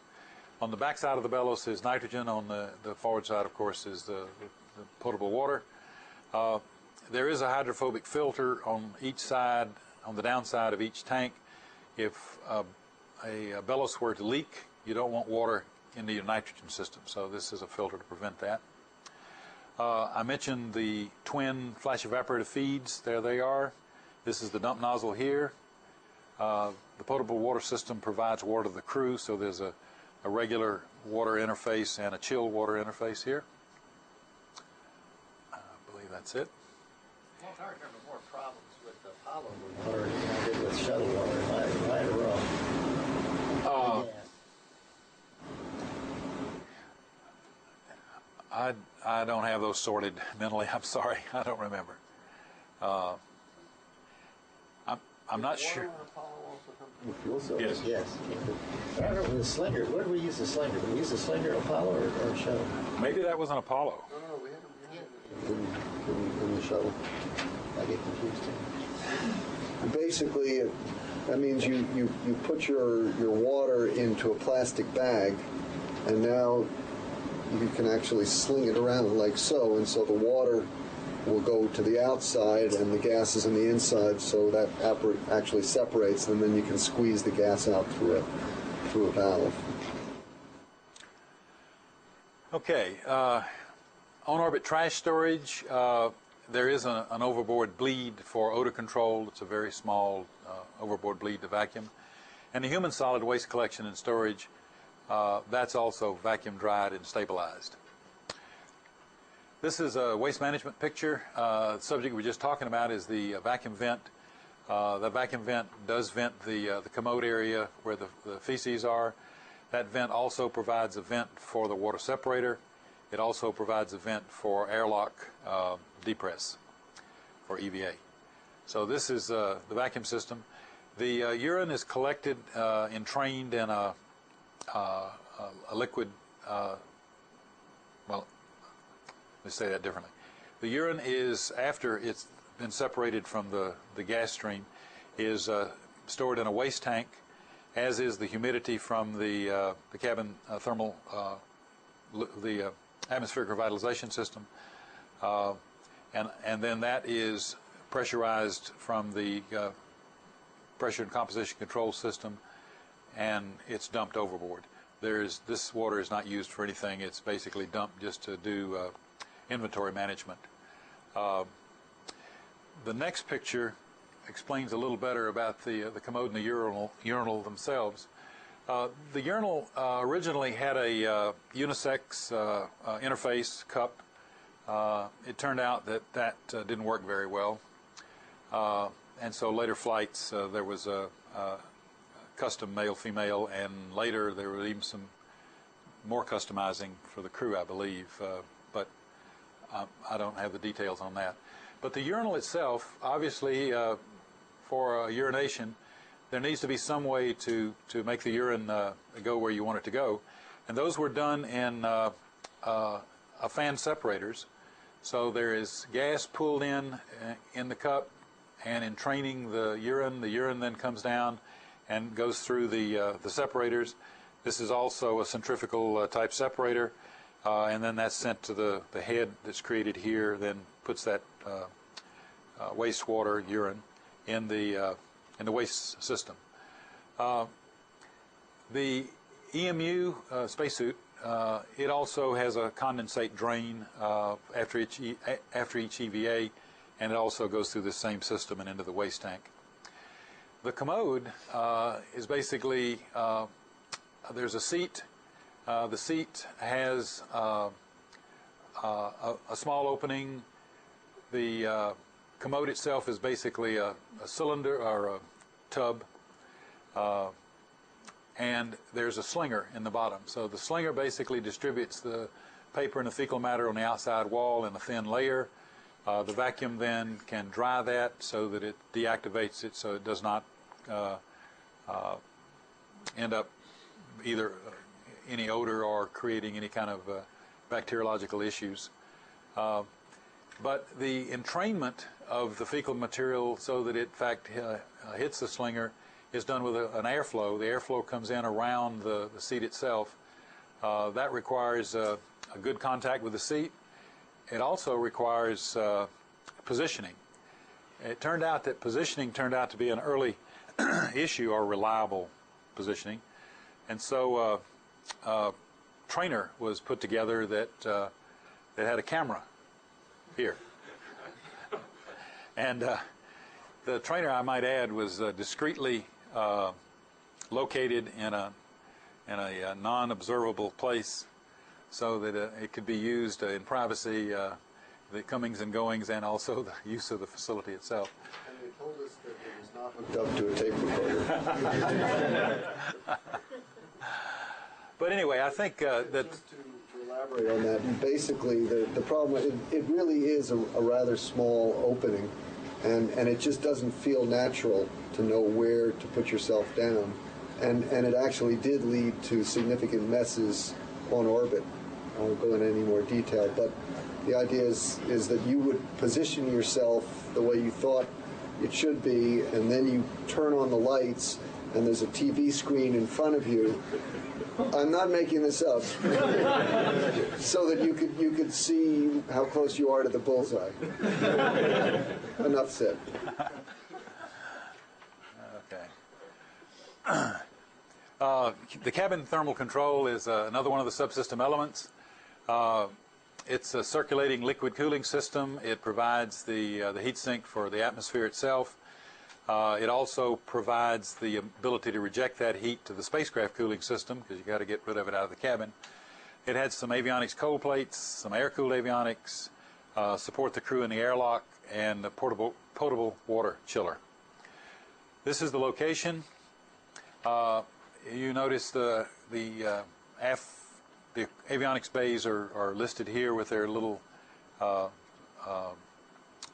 Speaker 3: On the back side of the bellows is nitrogen. On the forward side, of course, is the potable water. There is a hydrophobic filter on each side, on the downside of each tank. If a bellows were to leak, you don't want water into your nitrogen system, so this is a filter to prevent that. I mentioned the twin flash evaporator feeds. There they are. This is the dump nozzle here. The potable water system provides water to the crew, so there's a regular water interface and a chill water interface here. I believe that's it.
Speaker 2: Well, I remember more problems with the Apollo water than I did with shuttle water. Am I wrong?
Speaker 3: I don't have those sorted mentally. I'm sorry. I don't remember. I'm not sure.
Speaker 1: Fuel cells.
Speaker 3: Yes.
Speaker 2: Yes. I remember with the Slinger. Where did we use the Slinger? Did we use the Slinger Apollo or shuttle?
Speaker 3: Maybe that was an Apollo.
Speaker 1: No, we had it in the shuttle.
Speaker 2: I get confused too.
Speaker 1: Basically, that means you put your water into a plastic bag, and now you can actually sling it around like so, and so the water will go to the outside and the gas is on the inside, so that actually separates, and then you can squeeze the gas out through a valve.
Speaker 3: Okay, on-orbit trash storage, there is an overboard bleed for odor control. It's a very small overboard bleed to vacuum. And the human solid waste collection and storage, that's also vacuum dried and stabilized. This is a waste management picture. The subject we were just talking about is the vacuum vent. The vacuum vent does vent the commode area where the feces are. That vent also provides a vent for the water separator. It also provides a vent for airlock depress for EVA. So this is the vacuum system. The urine is collected and trained in a liquid, well, let's say that differently. The urine is, after it's been separated from the gas stream, is stored in a waste tank, as is the humidity from the cabin thermal, the atmospheric revitalization system. And then that is pressurized from the pressure and composition control system, and it's dumped overboard. This water is not used for anything. It's basically dumped just to do inventory management. The next picture explains a little better about the commode and the urinal themselves. The urinal originally had a unisex interface cup. It turned out that didn't work very well. And so later flights, there was a custom male-female, and later there was even some more customizing for the crew, I believe, but I don't have the details on that. But the urinal itself, obviously, for urination, there needs to be some way to make the urine go where you want it to go, and those were done in fan separators. So there is gas pulled in the cup, and in training the urine then comes down and goes through the separators. This is also a centrifugal type separator, and then that's sent to the head that's created here, then puts that wastewater urine in the waste system. The EMU spacesuit, it also has a condensate drain after each EVA, and it also goes through the same system and into the waste tank. The commode is basically, there's a seat. The seat has a small opening. The commode itself is basically a cylinder or a tub, and there's a slinger in the bottom. So the slinger basically distributes the paper and the fecal matter on the outside wall in a thin layer. The vacuum then can dry that so that it deactivates it, so it does not end up either any odor or creating any kind of bacteriological issues. But the entrainment of the fecal material so that it in fact hits the slinger is done with an airflow. The airflow comes in around the seat itself. That requires a good contact with the seat. It also requires positioning. It turned out that positioning turned out to be an early issue, or reliable positioning. And so a trainer was put together that had a camera here. And the trainer, I might add, was discreetly located in a non-observable place, so that it could be used in privacy, the comings and goings, and also the use of the facility itself.
Speaker 1: And they told us that it was not hooked up to a tape recorder.
Speaker 3: But anyway, I think that...
Speaker 1: Just to elaborate on that, basically the problem, it really is a rather small opening, and it just doesn't feel natural to know where to put yourself down. And it actually did lead to significant messes on orbit. I won't go into any more detail, but the idea is that you would position yourself the way you thought it should be, and then you turn on the lights, and there's a TV screen in front of you, I'm not making this up. So that you could see how close you are to the bullseye. Enough said.
Speaker 3: Okay. The cabin thermal control is another one of the subsystem elements. It's a circulating liquid cooling system. It provides the heat sink for the atmosphere itself. It also provides the ability to reject that heat to the spacecraft cooling system, because you got to get rid of it out of the cabin. It had some avionics cold plates, some air-cooled avionics, support the crew in the airlock, and a potable water chiller. This is the location. You notice the avionics bays are listed here with their little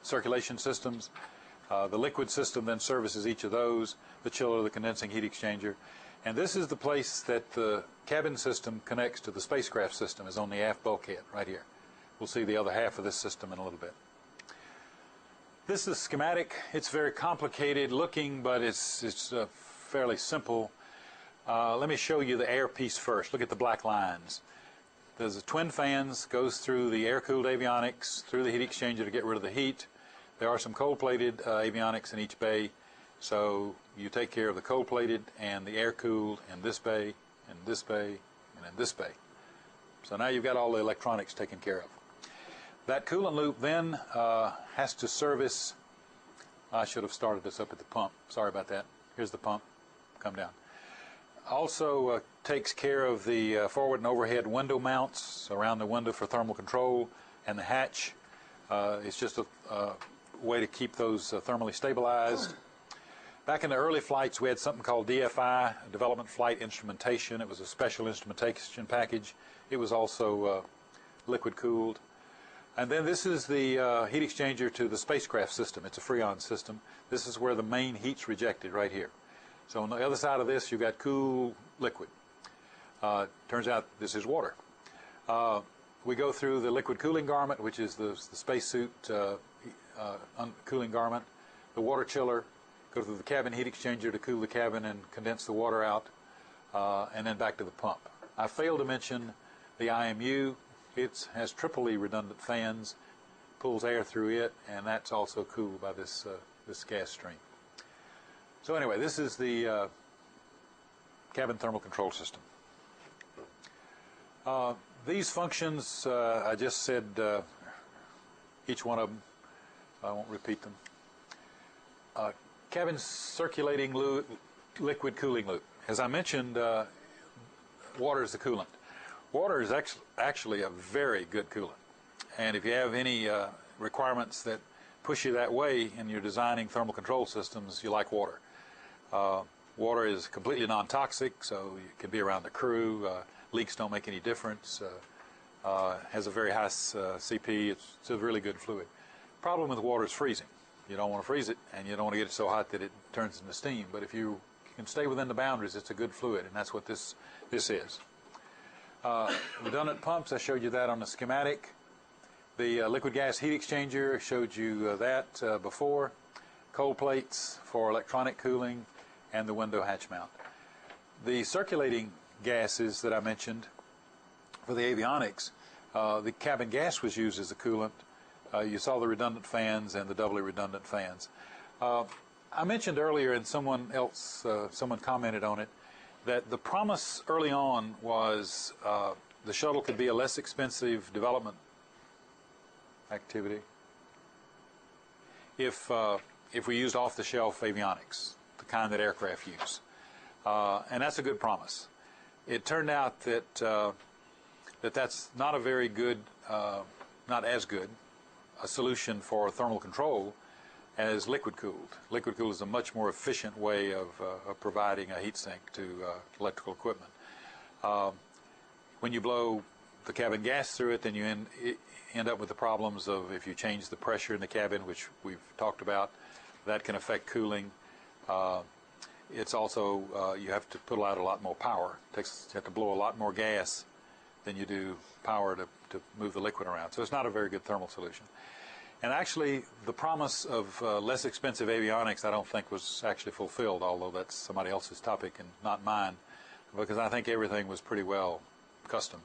Speaker 3: circulation systems. The liquid system then services each of those, the chiller, the condensing heat exchanger. And this is the place that the cabin system connects to the spacecraft system, is on the aft bulkhead right here. We'll see the other half of this system in a little bit. This is schematic. It's very complicated looking, but it's fairly simple. Let me show you the air piece first. Look at the black lines. There's the twin fans, goes through the air-cooled avionics, through the heat exchanger to get rid of the heat. There are some cold-plated avionics in each bay, so you take care of the cold-plated and the air-cooled in this bay, in this bay, and in this bay. So now you've got all the electronics taken care of. That coolant loop then has to service. I should have started this up at the pump. Sorry about that. Here's the pump. Come down. Also takes care of the forward and overhead window mounts around the window for thermal control, and the hatch. It's just a way to keep those thermally stabilized. Back in the early flights, we had something called DFI, Development Flight Instrumentation. It was a special instrumentation package. It was also liquid cooled. And then this is the heat exchanger to the spacecraft system. It's a Freon system. This is where the main heat's rejected, right here. So on the other side of this, you've got cool liquid. Turns out this is water. We go through the liquid cooling garment, which is the spacesuit cooling garment, the water chiller, go through the cabin heat exchanger to cool the cabin and condense the water out, and then back to the pump. I failed to mention the IMU. It has triply redundant fans, pulls air through it, and that's also cooled by this gas stream. So anyway, this is the cabin thermal control system. These functions, I just said each one of them. I won't repeat them. Cabin circulating liquid cooling loop. As I mentioned, water is the coolant. Water is actually a very good coolant. And if you have any requirements that push you that way and you're designing thermal control systems, you like water. Water is completely non-toxic, so it can be around the crew. Leaks don't make any difference. Has a very high CP. It's a really good fluid. Problem with water is freezing. You don't want to freeze it, and you don't want to get it so hot that it turns into steam. But if you can stay within the boundaries, it's a good fluid, and that's what this is. Redundant pumps, I showed you that on the schematic. The liquid gas heat exchanger, showed you that before. Cold plates for electronic cooling, and the window hatch mount. The circulating gases that I mentioned for the avionics, the cabin gas was used as a coolant. You saw the redundant fans and the doubly redundant fans. I mentioned earlier, and someone commented on it, that the promise early on was the shuttle could be a less expensive development activity if we used off-the-shelf avionics, the kind that aircraft use. And that's a good promise. It turned out that that's not a very good, not as good, a solution for thermal control as liquid cooled. Liquid cooled is a much more efficient way of providing a heat sink to electrical equipment. When you blow the cabin gas through it, then you end up with the problems of if you change the pressure in the cabin, which we've talked about, that can affect cooling. It's also, you have to put out a lot more power. You have to blow a lot more gas than you do power to move the liquid around. So it's not a very good thermal solution. And actually, the promise of less expensive avionics, I don't think was actually fulfilled, although that's somebody else's topic and not mine. because I think everything was pretty well custom.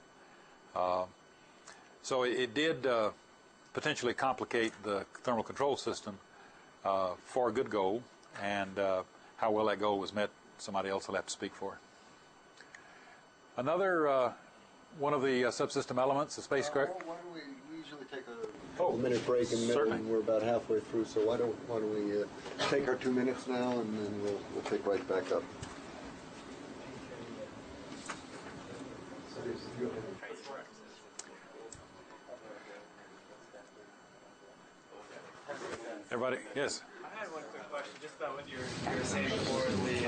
Speaker 3: So it did potentially complicate the thermal control system for a good goal, and how well that goal was met, somebody else will have to speak for. Another one of the subsystem elements, the spacecraft.
Speaker 1: Why don't we usually take a minute break in the middle, and we're about halfway through, so why don't we take our 2 minutes now, and then we'll pick right back up.
Speaker 3: Everybody, yes.
Speaker 8: I had one quick question, just about what you were saying before, the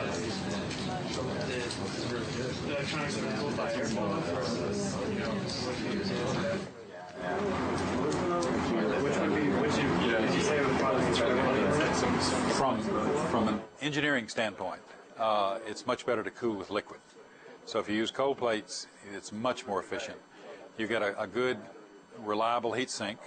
Speaker 8: electronics that are cooled by air flow versus, what you do. Did you say the product
Speaker 3: From an engineering standpoint, it's much better to cool with liquid. So if you use cold plates, it's much more efficient. You get a good, reliable heat sink,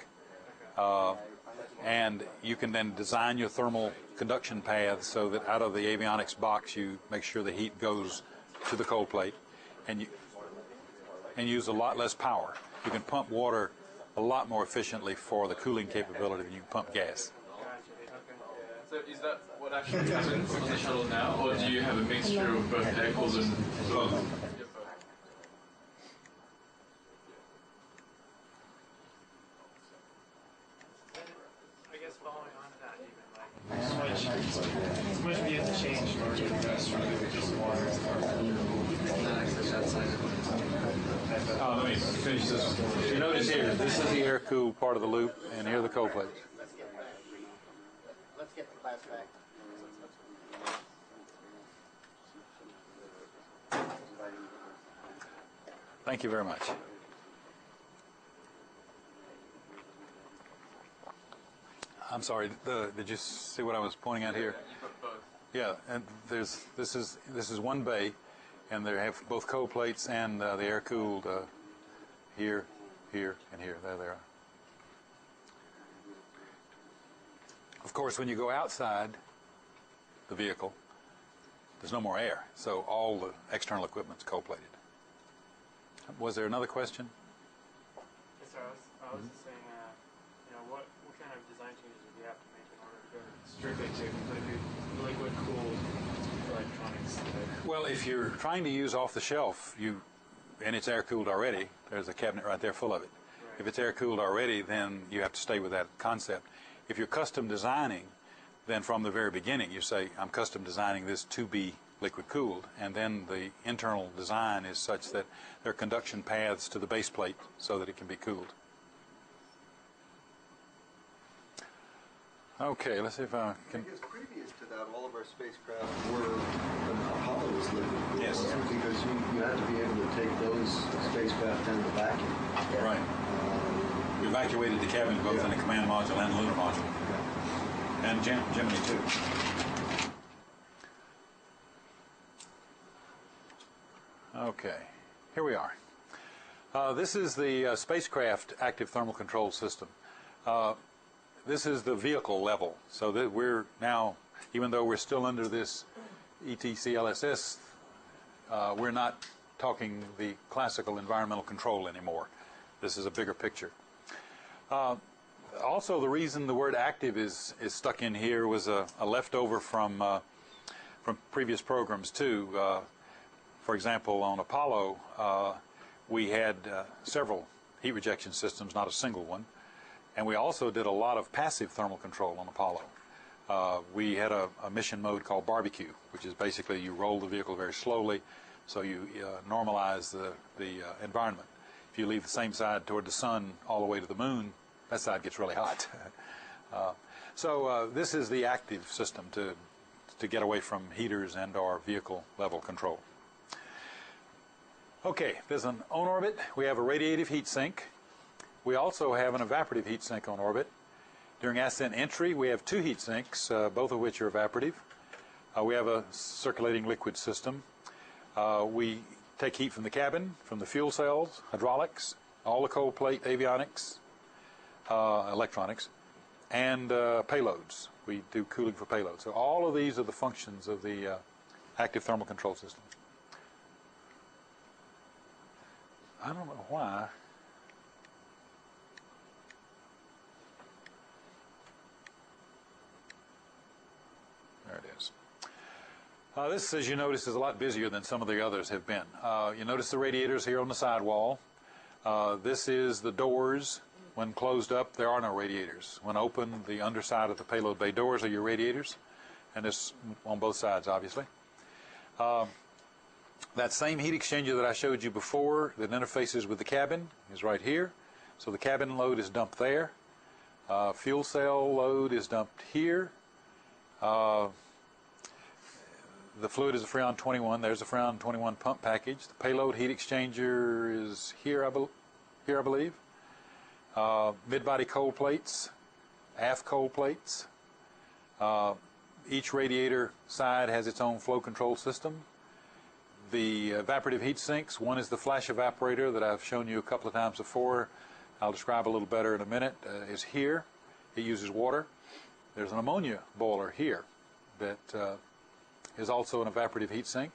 Speaker 3: and you can then design your thermal conduction paths so that out of the avionics box you make sure the heat goes to the cold plate, and use a lot less power. You can pump water a lot more efficiently for the cooling capability than you can pump gas.
Speaker 6: So is that what actually happens on the shuttle now, or do you have a mixture of both air cooled and both?
Speaker 8: I guess following on to that, even switch do you have to change in order to address just water?
Speaker 3: Let me finish this. You notice here, this is the air-cooled part of the loop, and here are the cold plates.
Speaker 2: Let's get the class back.
Speaker 3: Thank you very much. I'm sorry. Did you see what I was pointing at here? Yeah, and this is one bay, and they have both cold plates and the air cooled here, here, and here. There they are. Of course, when you go outside the vehicle, there's no more air, so all the external equipment's cold plated. Was there another question?
Speaker 8: Yes, sir. I was just saying, what kind of design changes do you have to make in order to go strictly to completely liquid cooled electronics?
Speaker 3: Well, if you're trying to use off the shelf, and it's air cooled already, there's a cabinet right there full of it.
Speaker 8: Right.
Speaker 3: If it's air cooled already, then you have to stay with that concept. If you're custom designing, then from the very beginning you say, I'm custom designing this to be liquid cooled, and then the internal design is such that there are conduction paths to the base plate so that it can be cooled. Okay, let's see if I can.
Speaker 1: Because previous to that, all of our spacecraft were Apollo's liquid.
Speaker 3: Yes.
Speaker 1: Because you had to be able to take those spacecraft down the vacuum.
Speaker 3: Right. We evacuated the cabin both in the command module and the lunar module. And Gemini too. Okay, here we are. This is the spacecraft active thermal control system. This is the vehicle level, so that we're now, even though we're still under this ETCLSS, we're not talking the classical environmental control anymore. This is a bigger picture. Also, the reason the word active is stuck in here was a leftover from previous programs too. For example, on Apollo, we had several heat rejection systems, not a single one. And we also did a lot of passive thermal control on Apollo. We had a mission mode called barbecue, which is basically you roll the vehicle very slowly, so you normalize the environment. If you leave the same side toward the sun all the way to the moon, that side gets really hot. So this is the active system to get away from heaters and or vehicle level control. Okay, there's an on orbit. We have a radiative heat sink. We also have an evaporative heat sink on orbit. During ascent entry, we have two heat sinks, both of which are evaporative. We have a circulating liquid system. We take heat from the cabin, from the fuel cells, hydraulics, all the cold plate avionics, electronics, and payloads. We do cooling for payloads. So all of these are the functions of the active thermal control system. I don't know why. There it is. This, as you notice, is a lot busier than some of the others have been. You notice the radiators here on the sidewall. This is the doors. When closed up, there are no radiators. When open, the underside of the payload bay doors are your radiators, and it's on both sides, obviously. That same heat exchanger that I showed you before that interfaces with the cabin is right here. So the cabin load is dumped there. Fuel cell load is dumped here. The fluid is a Freon 21. There's a Freon 21 pump package. The payload heat exchanger is here, I believe. Mid-body cold plates, aft cold plates. Each radiator side has its own flow control system. The evaporative heat sinks, one is the flash evaporator that I've shown you a couple of times before. I'll describe a little better in a minute, is here. It uses water. There's an ammonia boiler here that is also an evaporative heat sink.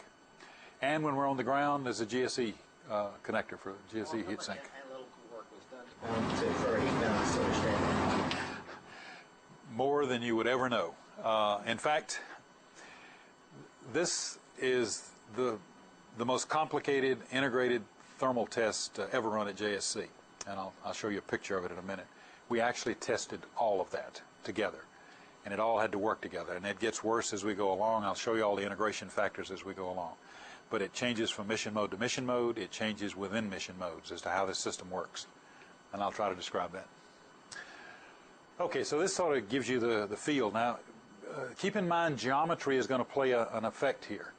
Speaker 3: And when we're on the ground, there's a GSE connector for a GSE heat sink.
Speaker 2: Analytical work was done for heat balance, to understand that.
Speaker 3: More than you would ever know. In fact, this is the most complicated integrated thermal test ever run at JSC. And I'll show you a picture of it in a minute. We actually tested all of that together. And it all had to work together. And it gets worse as we go along. I'll show you all the integration factors as we go along. But it changes from mission mode to mission mode. It changes within mission modes as to how this system works. And I'll try to describe that. Okay, so this sort of gives you the feel. Now, keep in mind geometry is going to play an effect here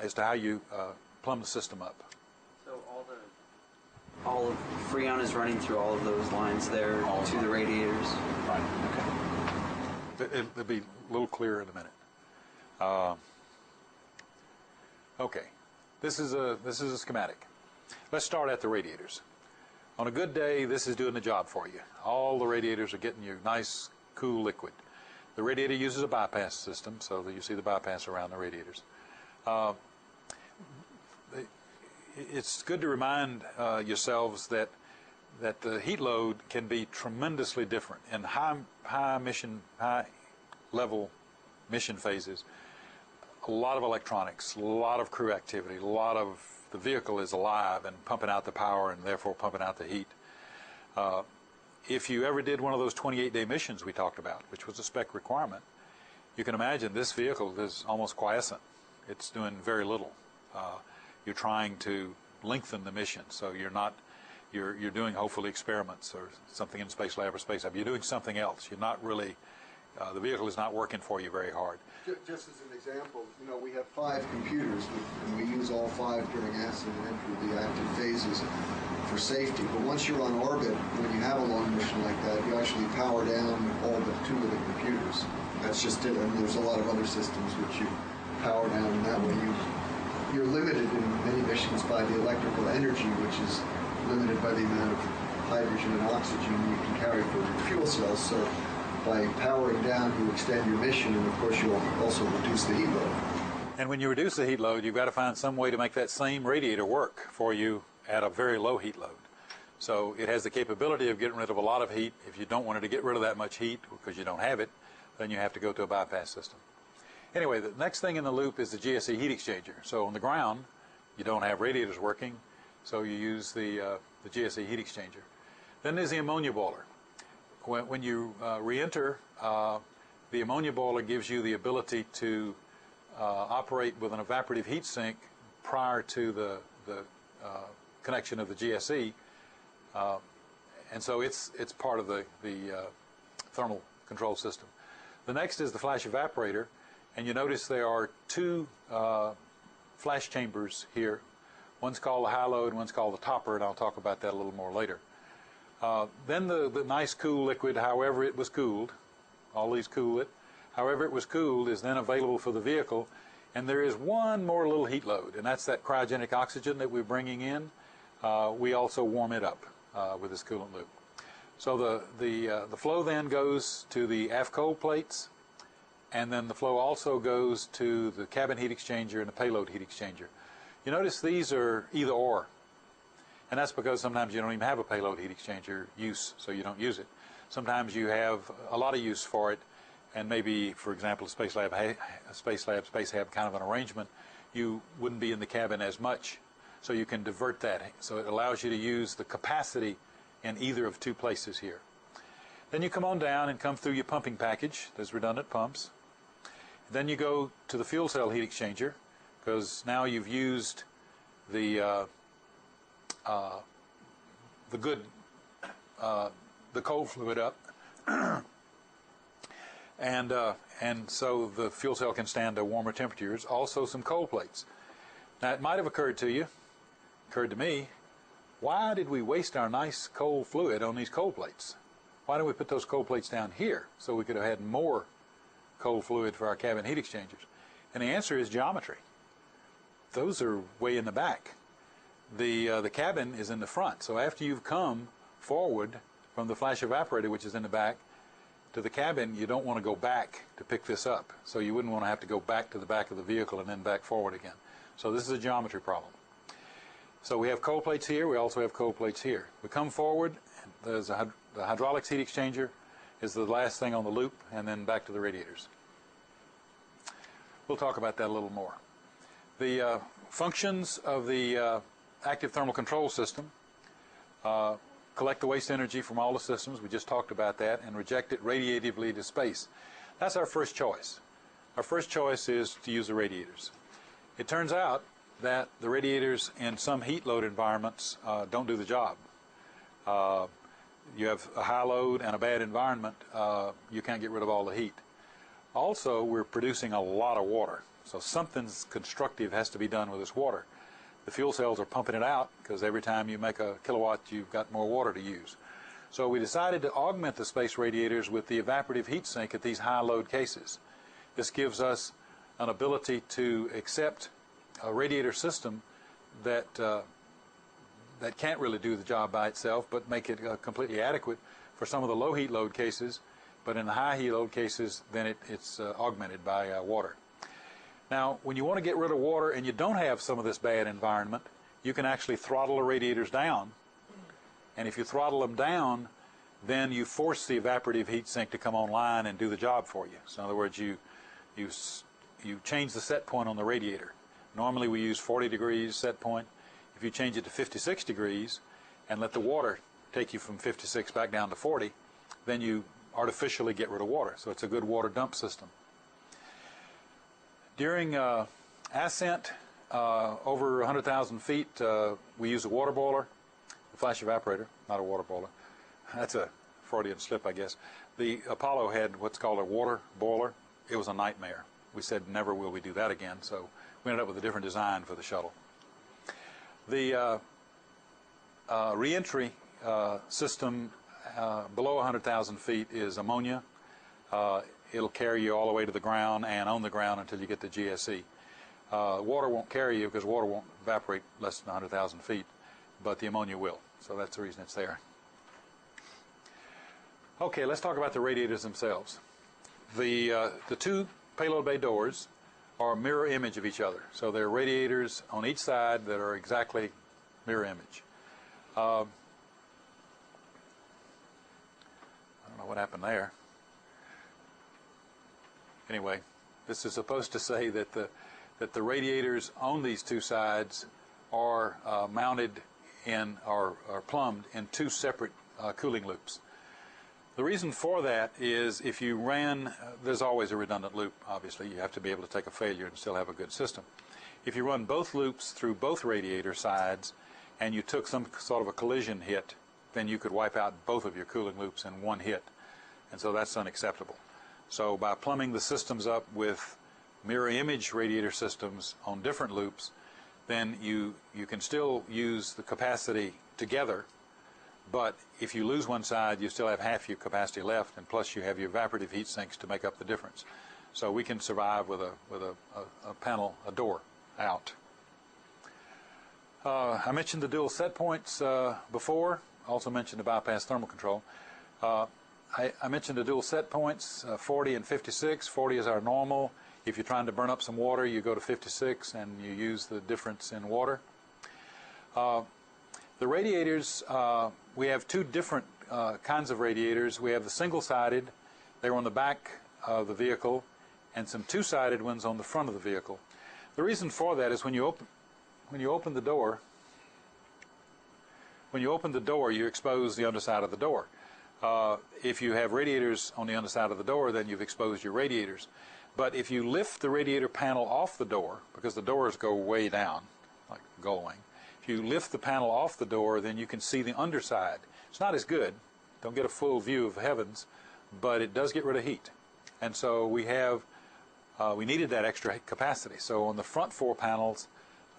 Speaker 3: as to how you plumb the system up.
Speaker 9: So all of Freon is running through all of those lines there to the radiators.
Speaker 3: Right. Okay. It'll be a little clearer in a minute. Okay. This is a schematic. Let's start at the radiators. On a good day, this is doing the job for you. All the radiators are getting you nice, cool liquid. The radiator uses a bypass system, so that you see the bypass around the radiators. It's good to remind yourselves that the heat load can be tremendously different in high level mission phases. A lot of electronics, a lot of crew activity, a lot of the vehicle is alive and pumping out the power and therefore pumping out the heat. If you ever did one of those 28-day missions we talked about, which was a spec requirement, you can imagine this vehicle is almost quiescent. It's doing very little. You're trying to lengthen the mission, so you're doing hopefully experiments or something in Space Lab or Space Hub. You're doing something else. You're not really, the vehicle is not working for you very hard.
Speaker 1: Just as an example, we have 5 computers, and we use all 5 during acid and entry, the active phases, for safety. But once you're on orbit, when you have a long mission like that, you actually power down all but 2 of the computers. That's just it. And there's a lot of other systems which you power down, and that way you're limited in many missions by the electrical energy, which is limited by the amount of hydrogen and oxygen you can carry for your fuel cells. So by powering down, you extend your mission, and of course you'll also reduce the heat load.
Speaker 3: And when you reduce the heat load, you've got to find some way to make that same radiator work for you at a very low heat load. So it has the capability of getting rid of a lot of heat. If you don't want it to get rid of that much heat because you don't have it, then you have to go to a bypass system. Anyway, the next thing in the loop is the GSE heat exchanger. So on the ground, you don't have radiators working, so you use the GSE heat exchanger. Then there's the ammonia boiler. When you re-enter, the ammonia boiler gives you the ability to operate with an evaporative heat sink prior to the connection of the GSE, and so it's part of the thermal control system. The next is the flash evaporator, and you notice there are 2 flash chambers here. One's called the high load, one's called the topper, and I'll talk about that a little more later. Then the nice cool liquid, however it was cooled, all these cool it, however it was cooled is then available for the vehicle, and there is one more little heat load, and that's that cryogenic oxygen that we're bringing in. We also warm it up with this coolant loop. So the flow then goes to the aft cold plates, and then the flow also goes to the cabin heat exchanger and the payload heat exchanger. You notice these are either or. And that's because sometimes you don't even have a payload heat exchanger use, so you don't use it. Sometimes you have a lot of use for it, and maybe, for example, a space lab kind of an arrangement, you wouldn't be in the cabin as much, so you can divert that. So it allows you to use the capacity in either of two places here. Then you come on down and come through your pumping package. There's redundant pumps. Then you go to the fuel cell heat exchanger, because now you've used the cold fluid up, and so the fuel cell can stand to warmer temperatures. Also some cold plates. Now it might have occurred to me, why did we waste our nice cold fluid on these cold plates? Why don't we put those cold plates down here so we could have had more cold fluid for our cabin heat exchangers? And the answer is geometry. Those are way in the back. The cabin is in the front. So after you've come forward from the flash evaporator, which is in the back, to the cabin, you don't want to go back to pick this up. So you wouldn't want to have to go back to the back of the vehicle and then back forward again. So this is a geometry problem. So we have cold plates here. We also have cold plates here. We come forward. There's the hydraulics heat exchanger is the last thing on the loop, and then back to the radiators. We'll talk about that a little more. The functions of the active thermal control system: collect the waste energy from all the systems, we just talked about that, and reject it radiatively to space. That's our first choice. Our first choice is to use the radiators. It turns out that the radiators in some heat load environments don't do the job. You have a high load and a bad environment, you can't get rid of all the heat. Also, we're producing a lot of water, so something's constructive has to be done with this water. The fuel cells are pumping it out because every time you make a kilowatt, you've got more water to use. So we decided to augment the space radiators with the evaporative heat sink at these high load cases. This gives us an ability to accept a radiator system that that can't really do the job by itself, but make it completely adequate for some of the low heat load cases. But in the high heat load cases, then it's augmented by water. Now, when you want to get rid of water and you don't have some of this bad environment, you can actually throttle the radiators down. And if you throttle them down, then you force the evaporative heat sink to come online and do the job for you. So in other words, you change the set point on the radiator. Normally we use 40 degrees set point. If you change it to 56 degrees and let the water take you from 56 back down to 40, then you artificially get rid of water. So it's a good water dump system. During ascent over 100,000 feet, we use a water boiler, a flash evaporator, not a water boiler. That's a Freudian slip, I guess. The Apollo had what's called a water boiler. It was a nightmare. We said never will we do that again, so we ended up with a different design for the shuttle. The reentry system below 100,000 feet is ammonia. It'll carry you all the way to the ground and on the ground until you get to GSE. Water won't carry you because water won't evaporate less than 100,000 feet, but the ammonia will. So that's the reason it's there. Okay, let's talk about the radiators themselves. The two payload bay doors are a mirror image of each other. So there are radiators on each side that are exactly mirror image. I don't know what happened there. Anyway, this is supposed to say that the radiators on these two sides are mounted in or plumbed in two separate cooling loops. The reason for that is if you ran, there's always a redundant loop, obviously. You have to be able to take a failure and still have a good system. If you run both loops through both radiator sides and you took some sort of a collision hit, then you could wipe out both of your cooling loops in one hit. And so that's unacceptable. So by plumbing the systems up with mirror image radiator systems on different loops, then you can still use the capacity together. But if you lose one side, you still have half your capacity left, and plus you have your evaporative heat sinks to make up the difference. So we can survive with a panel, a door out. I mentioned the dual set points before. Also mentioned the bypass thermal control. I mentioned the dual set points, 40 and 56. 40 is our normal. If you're trying to burn up some water, you go to 56 and you use the difference in water. The radiators, we have two different kinds of radiators. We have the single-sided, they were on the back of the vehicle, and some two-sided ones on the front of the vehicle. The reason for that is when you open the door, you expose the underside of the door. If you have radiators on the underside of the door, then you've exposed your radiators. But if you lift the radiator panel off the door, because the doors go way down, like a gull wing, if you lift the panel off the door, then you can see the underside. It's not as good. Don't get a full view of heavens, but it does get rid of heat. And so we needed that extra capacity. So on the front four panels,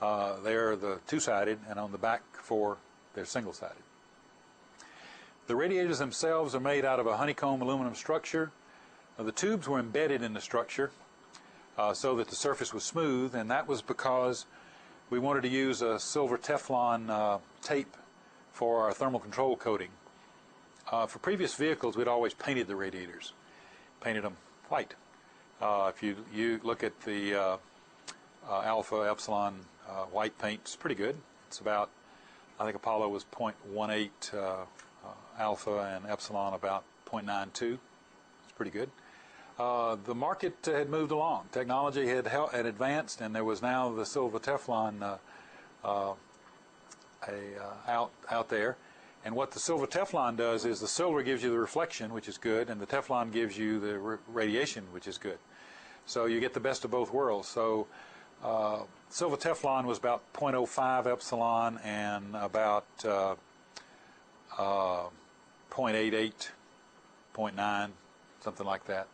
Speaker 3: they're the two-sided, and on the back four, they're single-sided. The radiators themselves are made out of a honeycomb aluminum structure. The tubes were embedded in the structure so that the surface was smooth, and that was because we wanted to use a silver Teflon tape for our thermal control coating. For previous vehicles, we'd always painted the radiators, painted them white. If you look at the Alpha Epsilon white paint, it's pretty good. It's about, I think Apollo was 0.18 Alpha, and Epsilon about 0.92. It's pretty good. The market had moved along. Technology had advanced, and there was now the silver Teflon out there. And what the silver Teflon does is the silver gives you the reflection, which is good, and the Teflon gives you the radiation, which is good. So you get the best of both worlds. So silver Teflon was about 0.05 Epsilon and about 0.88, 0.9, something like that.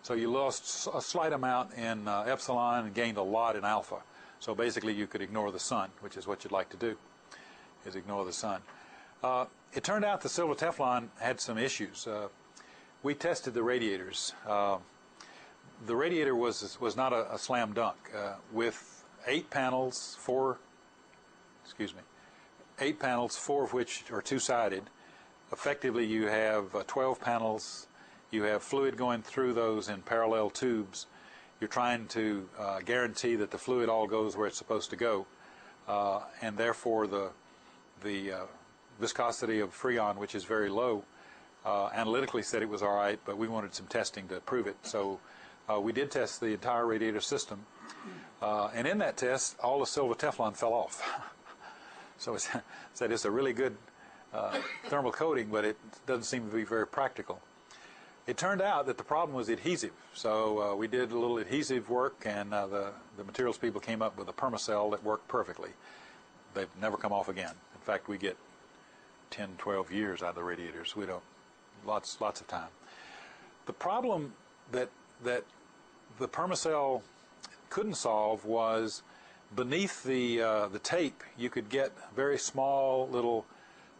Speaker 3: So you lost a slight amount in Epsilon and gained a lot in Alpha. So basically you could ignore the sun, which is what you'd like to do, is ignore the sun. It turned out the silver Teflon had some issues. We tested the radiators. The radiator was not a slam dunk. With 8 panels, 4 of which are two-sided, effectively you have 12 panels. You have fluid going through those in parallel tubes. You're trying to guarantee that the fluid all goes where it's supposed to go, and therefore the viscosity of Freon, which is very low, analytically said it was all right, but we wanted some testing to prove it. So we did test the entire radiator system, and in that test, all the silver Teflon fell off. So it said it's a really good thermal coating, but it doesn't seem to be very practical. It turned out that the problem was adhesive. So we did a little adhesive work, and the materials people came up with a Permacell that worked perfectly. They've never come off again. In fact, we get 10, 12 years out of the radiators. We don't, lots of time. The problem that the Permacell couldn't solve was beneath the tape you could get very small little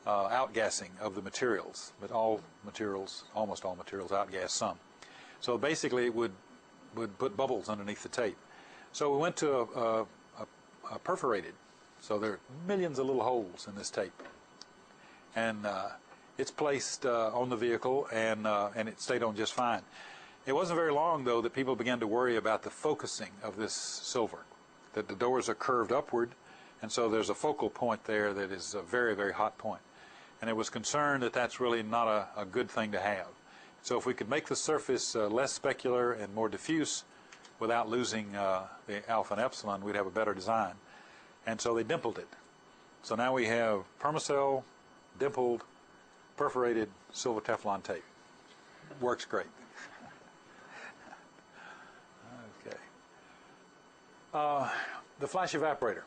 Speaker 3: outgassing of the materials, but almost all materials outgas some. So basically it would put bubbles underneath the tape. So we went to a perforated. So there are millions of little holes in this tape. And it's placed on the vehicle, and it stayed on just fine. It wasn't very long, though, that people began to worry about the focusing of this silver, that the doors are curved upward, and so there's a focal point there that is a very, very hot point. And it was concerned that that's really not a good thing to have. So if we could make the surface less specular and more diffuse without losing the Alpha and Epsilon, we'd have a better design. And so they dimpled it. So now we have Permacell, dimpled, perforated silver Teflon tape. Works great. Okay. The flash evaporator.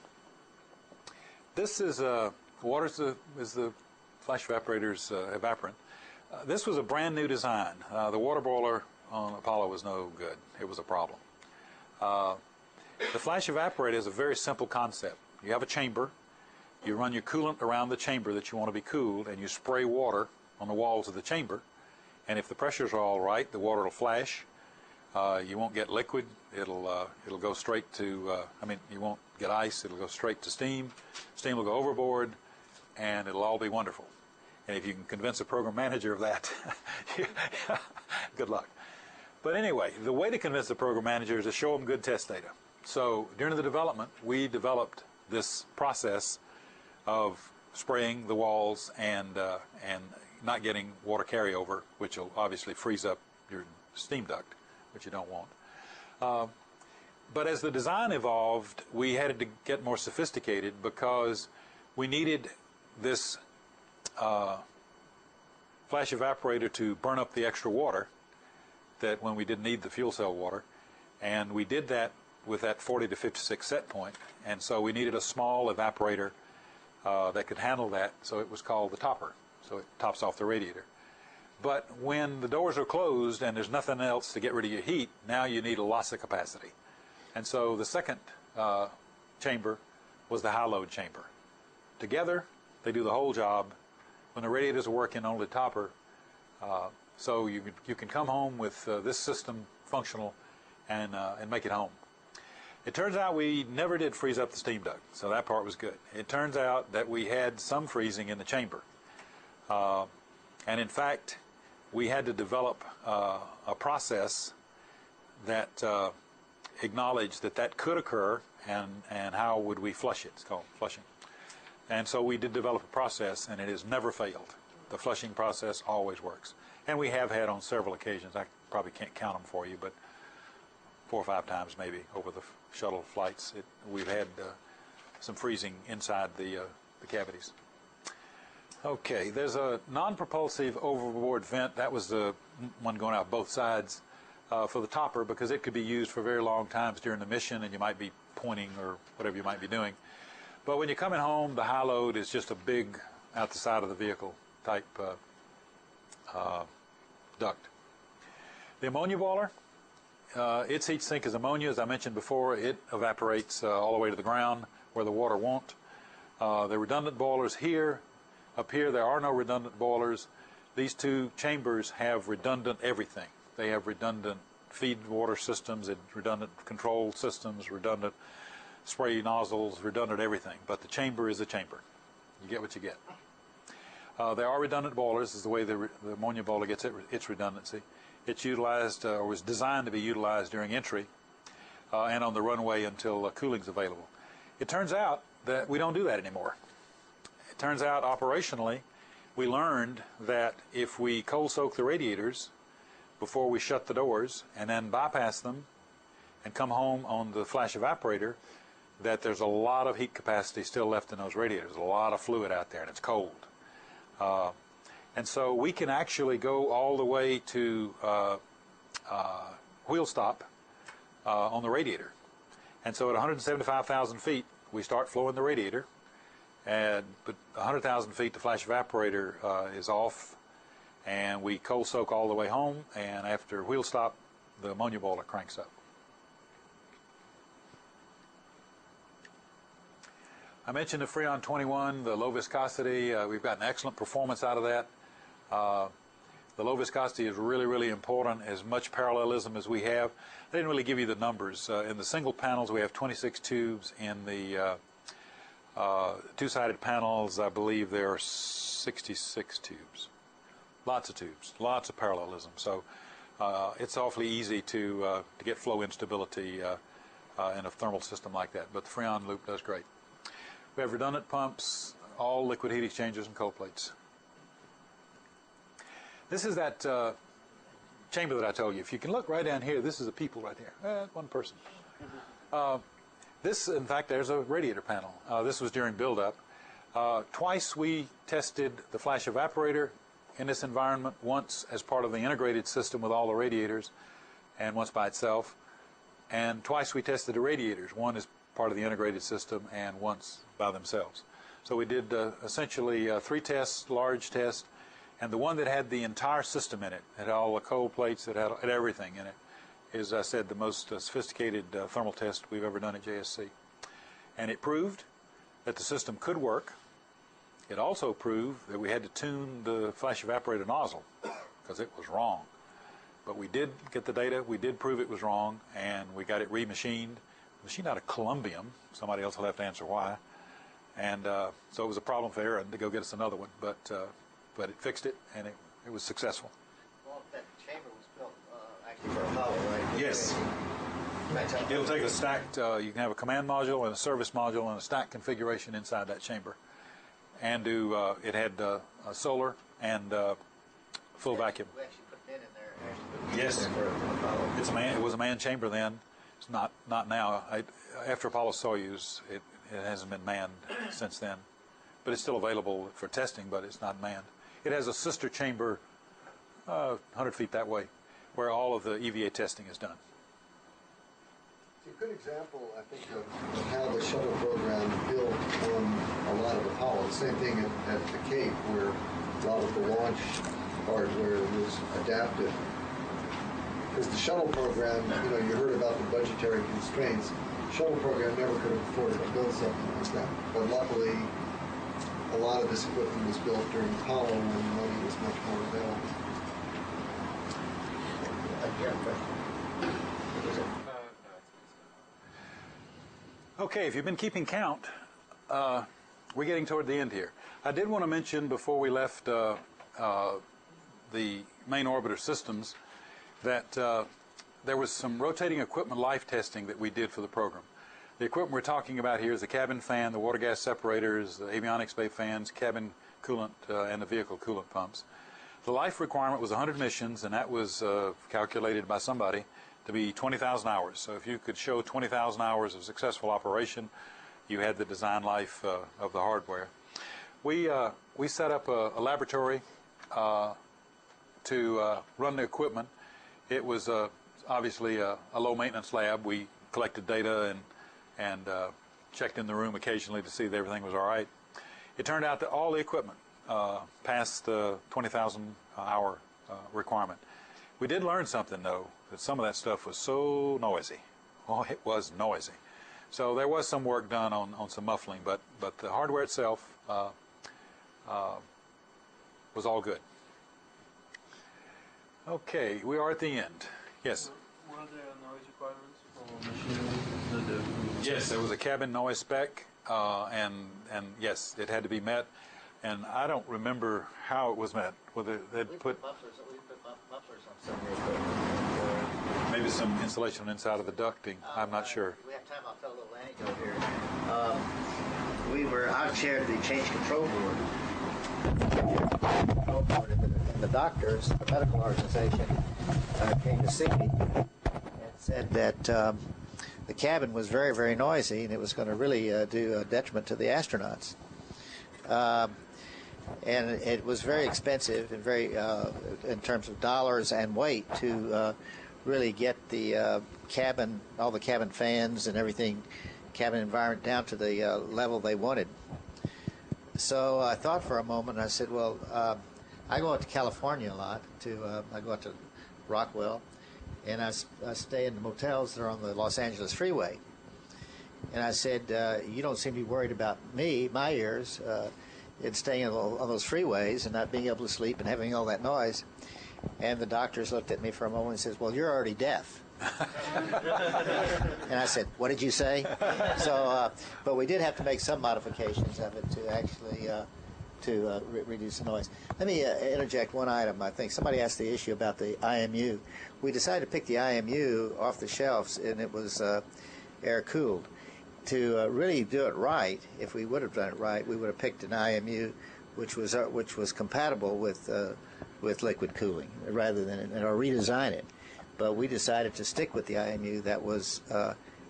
Speaker 3: This is water is the flash evaporator's evaporant. This was a brand new design. The water boiler on Apollo was no good. It was a problem. The flash evaporator is a very simple concept. You have a chamber. You run your coolant around the chamber that you want to be cooled, and you spray water on the walls of the chamber. And if the pressures are all right, the water will flash. You won't get liquid. It'll go straight to. You won't get ice. It'll go straight to steam. Steam will go overboard, and it'll all be wonderful. And if you can convince a program manager of that, good luck. But anyway, the way to convince the program manager is to show them good test data. So during the development, we developed this process of spraying the walls and not getting water carryover, which will obviously freeze up your steam duct, which you don't want. But as the design evolved, we had to get more sophisticated because we needed this flash evaporator to burn up the extra water that when we didn't need the fuel cell water, and we did that with that 40 to 56 set point, and so we needed a small evaporator that could handle that, so it was called the topper, so it tops off the radiator. But when the doors are closed and there's nothing else to get rid of your heat, now you need lots of capacity. And so the second chamber was the high load chamber. Together, they do the whole job. When the radiators are working, only the topper. So you can come home with this system functional and make it home. It turns out we never did freeze up the steam duct, so that part was good. It turns out that we had some freezing in the chamber. And in fact, we had to develop a process that acknowledged that that could occur, and how would we flush it. It's called flushing. And so we did develop a process, and it has never failed. The flushing process always works. And we have had on several occasions, I probably can't count them for you, but 4 or 5 times maybe over the shuttle flights, we've had some freezing inside the cavities. Okay, there's a non-propulsive overboard vent. That was the one going out both sides for the topper, because it could be used for very long times during the mission, and you might be pointing or whatever you might be doing. But when you're coming home, the high load is just a big out the side of the vehicle type duct. The ammonia boiler, its heat sink is ammonia. As I mentioned before, it evaporates all the way to the ground where the water won't. The redundant boilers here, up here there are no redundant boilers. These two chambers have redundant everything. They have redundant feed water systems, redundant control systems, redundant spray nozzles, redundant everything. But the chamber is a chamber. You get what you get. There are redundant boilers. Is the way the ammonia boiler gets its redundancy. It's utilized or was designed to be utilized during entry and on the runway until cooling's available. It turns out that we don't do that anymore. It turns out operationally, we learned that if we cold soak the radiators before we shut the doors and then bypass them and come home on the flash evaporator, that there's a lot of heat capacity still left in those radiators, a lot of fluid out there, and it's cold. And so we can actually go all the way to wheel stop on the radiator. And so at 175,000 feet, we start flowing the radiator, but 100,000 feet, the flash evaporator is off, and we cold soak all the way home, and after wheel stop, the ammonia boiler cranks up. I mentioned the Freon 21, the low viscosity. We've gotten excellent performance out of that. The low viscosity is really, really important, as much parallelism as we have. I didn't really give you the numbers. In the single panels, we have 26 tubes. In the two-sided panels, I believe there are 66 tubes. Lots of tubes, lots of parallelism. So it's awfully easy to get flow instability in a thermal system like that. But the Freon loop does great. We have redundant pumps, all liquid heat exchangers and cold plates. This is that chamber that I told you. If you can look right down here, this is a people right here. One person. This, in fact, there's a radiator panel. This was during build-up. Twice we tested the flash evaporator in this environment, once as part of the integrated system with all the radiators, and once by itself. And twice we tested the radiators, one as part of the integrated system and once by themselves. So we did essentially 3 tests, large tests, and the one that had the entire system in it, had all the cold plates, it had everything in it, is, I said, the most sophisticated thermal test we've ever done at JSC. And it proved that the system could work. It also proved that we had to tune the flash evaporator nozzle because it was wrong. But we did get the data, we did prove it was wrong, and we got it remachined. Machined out of Columbium. Somebody else will have to answer why. And so it was a problem for Aaron to go get us another one, but it fixed it, and it was successful.
Speaker 2: Well, that chamber was built actually for Apollo, right?
Speaker 3: Yes. It'll take a stacked, you can have a command module and a service module and a stacked configuration inside that chamber. and it had solar and full vacuum.
Speaker 2: We actually put men in there.
Speaker 3: Yes, it's a man. It was a manned chamber then. It's not now. After Apollo Soyuz, it hasn't been manned since then, but it's still available for testing. But it's not manned. It has a sister chamber, 100 feet that way, where all of the EVA testing is done.
Speaker 1: It's a good example, I think, of how the shuttle program built on a lot of Apollo. Same thing at the Cape, where a lot of the launch hardware was adapted. Because the shuttle program, you heard about the budgetary constraints. The shuttle program never could have afforded to build something like that. But luckily, a lot of this equipment was built during Apollo when money was much more available.
Speaker 3: Okay, if you've been keeping count, we're getting toward the end here. I did want to mention before we left the main orbiter systems that there was some rotating equipment life testing that we did for the program. The equipment we're talking about here is the cabin fan, the water gas separators, the avionics bay fans, cabin coolant, and the vehicle coolant pumps. The life requirement was 100 missions, and that was calculated by somebody to be 20,000 hours. So if you could show 20,000 hours of successful operation, you had the design life of the hardware. We set up a laboratory to run the equipment. It was obviously a low-maintenance lab. We collected data and checked in the room occasionally to see that everything was all right. It turned out that all the equipment passed the 20,000 hour requirement. We did learn something, though, that some of that stuff was so noisy. Oh, it was noisy. So there was some work done on some muffling, but the hardware itself was all good. Okay, we are at the end. Yes?
Speaker 8: What are the noise requirements for machines?
Speaker 3: Yes, there was a cabin noise spec, and yes, it had to be met. And I don't remember how it was met. Whether they'd put
Speaker 2: mufflers on some of the equipment.
Speaker 3: maybe some insulation inside of the ducting. I'm not sure.
Speaker 2: We have time. I'll tell a little anecdote here. I chaired the change control board. And the doctors, the medical organization, came to see me and said that the cabin was very, very noisy, and it was going to really do a detriment to the astronauts. And it was very expensive and very, in terms of dollars and weight, to really get the cabin, all the cabin fans and everything, cabin environment down to the level they wanted. So I thought for a moment, and I said, well, I go out to California a lot. I go out to Rockwell, and I stay in the motels that are on the Los Angeles freeway. And I said, you don't seem to be worried about me, my ears, in staying on those freeways and not being able to sleep and having all that noise. And the doctors looked at me for a moment and says, well, you're already deaf. And I said, what did you say? So, but we did have to make some modifications of it to actually reduce the noise. Let me interject one item. I think somebody asked the issue about the IMU. We decided to pick the IMU off the shelves, and it was air-cooled. To really do it right, if we would have done it right, we would have picked an IMU which was compatible with liquid cooling rather than or redesign it. But we decided to stick with the IMU that was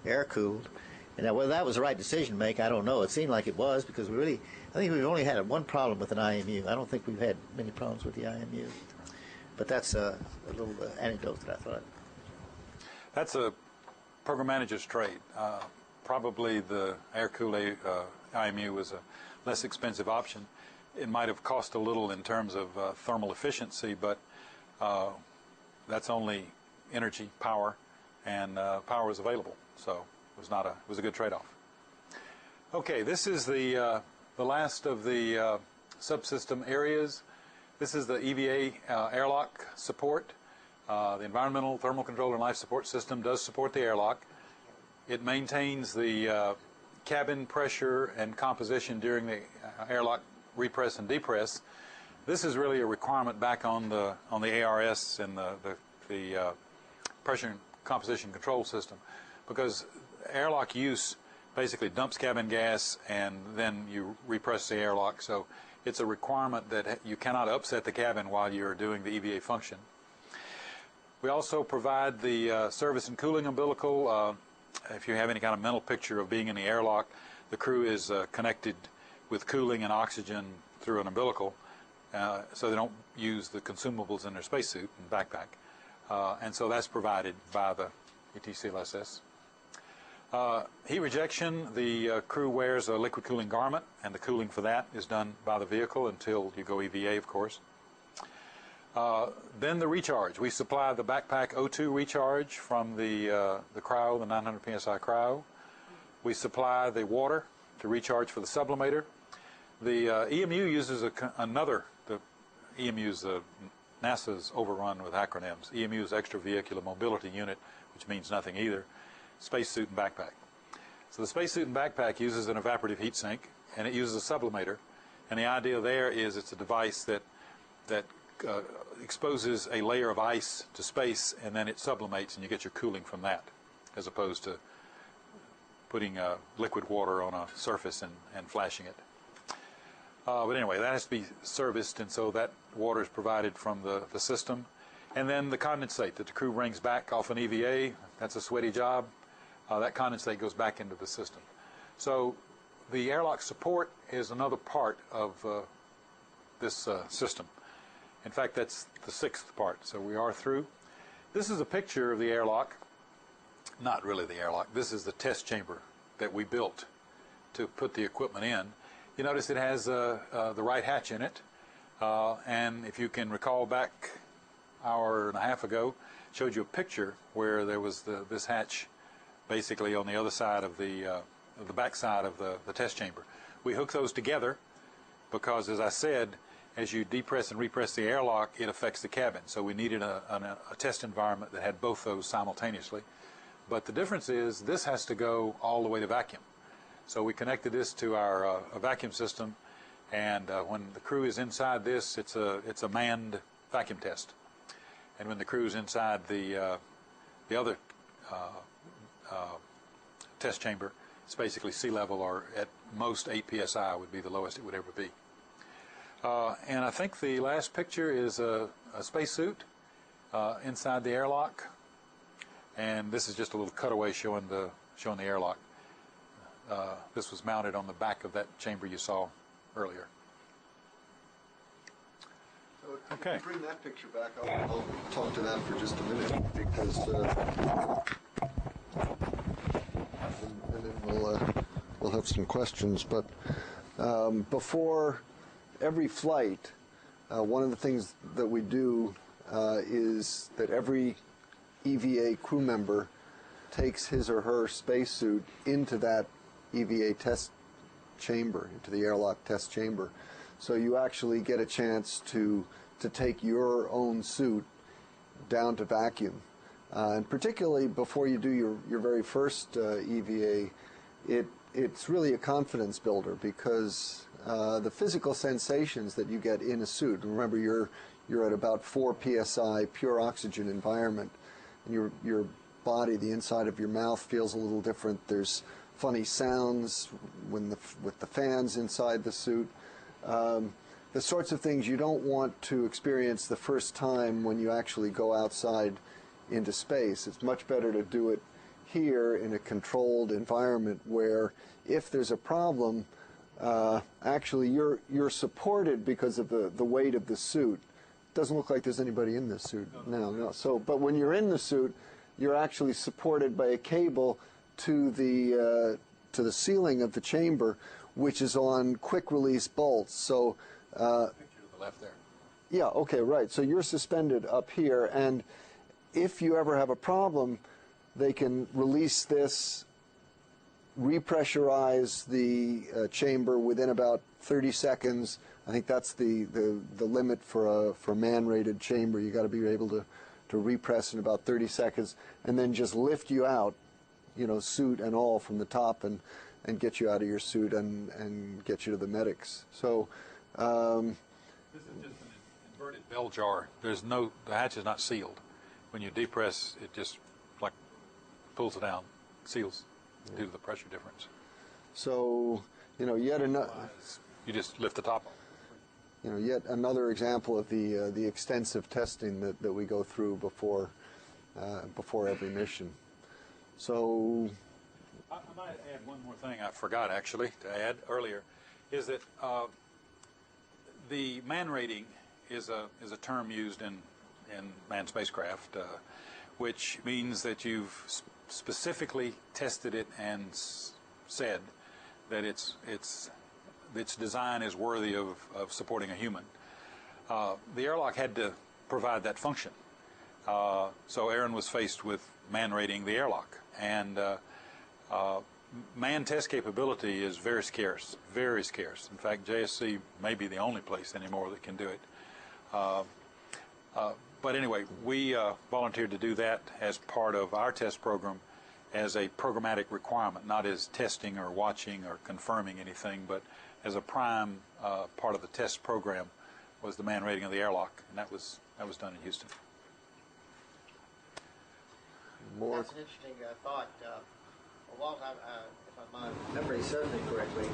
Speaker 2: air-cooled. And whether that was the right decision to make, I don't know. It seemed like it was, because I think we've only had one problem with an IMU. I don't think we've had many problems with the IMU. But that's a little anecdote that I thought.
Speaker 3: That's a program manager's trade. Probably the air-cooled IMU was a less expensive option. It might have cost a little in terms of thermal efficiency, but that's only energy, power, and power is available. So it was a good trade-off. Okay, this is the last of the subsystem areas. This is the EVA airlock support. The Environmental Thermal Control and Life Support System does support the airlock. It maintains the cabin pressure and composition during the airlock repress and depress. This is really a requirement back on the ARS and the pressure and composition control system, because airlock use basically dumps cabin gas, and then you repress the airlock. So it's a requirement that you cannot upset the cabin while you're doing the EVA function. We also provide the service and cooling umbilical. If you have any kind of mental picture of being in the airlock, the crew is connected with cooling and oxygen through an umbilical, so they don't use the consumables in their spacesuit and backpack. And so that's provided by the ETCLSS. Heat rejection, the crew wears a liquid cooling garment, and the cooling for that is done by the vehicle until you go EVA, of course. Then the recharge. We supply the backpack O2 recharge from the cryo, the 900 psi cryo. We supply the water to recharge for the sublimator. The EMU uses the EMU's NASA's overrun with acronyms. EMU is Extravehicular Mobility Unit, which means nothing either. Spacesuit and backpack. So the spacesuit and backpack uses an evaporative heat sink, and it uses a sublimator. And the idea there is it's a device that exposes a layer of ice to space, and then it sublimates, and you get your cooling from that, as opposed to putting liquid water on a surface and flashing it. But anyway, that has to be serviced, and so that water is provided from the system. And then the condensate that the crew brings back off an EVA, that's a sweaty job. That condensate goes back into the system. So the airlock support is another part of this system. In fact, that's the 6th part, so we are through. This is a picture of the airlock. Not really the airlock. This is the test chamber that we built to put the equipment in. You notice it has the right hatch in it, and if you can recall back an hour and a half ago, showed you a picture where there was this hatch basically on the other side of the back side of the test chamber. We hook those together because, as I said, as you depress and repress the airlock, it affects the cabin. So we needed a test environment that had both those simultaneously. But the difference is this has to go all the way to vacuum. So we connected this to our vacuum system, and when the crew is inside this, it's a manned vacuum test. And when the crew is inside the other test chamber, it's basically sea level, or at most 8 psi would be the lowest it would ever be. And I think the last picture is a spacesuit inside the airlock, and this is just a little cutaway showing the airlock. This was mounted on the back of that chamber you saw earlier.
Speaker 1: So
Speaker 3: okay.
Speaker 1: If you bring that picture back, I'll talk to that for just a minute, because and then we'll have some questions. But before every flight, one of the things that we do is that every EVA crew member takes his or her spacesuit into that EVA test chamber, into the airlock test chamber. So you actually get a chance to take your own suit down to vacuum. And particularly before you do your very first EVA, it's really a confidence builder, because the physical sensations that you get in a suit, and remember you're at about 4 psi pure oxygen environment, and your body, the inside of your mouth, feels a little different. There's funny sounds with the fans inside the suit. The sorts of things you don't want to experience the first time when you actually go outside into space. It's much better to do it here in a controlled environment where, if there's a problem, actually you're supported because of the weight of the suit. It doesn't look like there's anybody in this suit. No. So, but when you're in the suit, you're actually supported by a cable to the ceiling of the chamber, which is on quick release bolts. So
Speaker 3: Picture to the left there.
Speaker 1: yeah, okay, right. So you're suspended up here, and if you ever have a problem, they can release this, repressurize the chamber within about 30 seconds. I think that's the limit for a man-rated chamber. You got to be able to repress in about 30 seconds, and then just lift you out, suit and all, from the top, and get you out of your suit and get you to the medics. So
Speaker 3: This is just an inverted bell jar. The hatch is not sealed. When you depress, it just pulls it down, seals due to the pressure difference.
Speaker 1: So, yet another.
Speaker 3: You just lift the top.
Speaker 1: Yet another example of the extensive testing that we go through before every mission. So,
Speaker 3: I might add one more thing I forgot actually to add earlier, is that the man rating is a term used in manned spacecraft, which means that you've specifically tested it and said that its design is worthy of supporting a human. The airlock had to provide that function. So Aaron was faced with man rating the airlock. And man test capability is very scarce, very scarce. In fact, JSC may be the only place anymore that can do it. But anyway, we volunteered to do that as part of our test program as a programmatic requirement, not as testing or watching or confirming anything, but as a prime part of the test program was the man rating of the airlock, and that was done in Houston.
Speaker 1: more.
Speaker 2: That's an interesting thought. Walt, if my memory serves me correctly,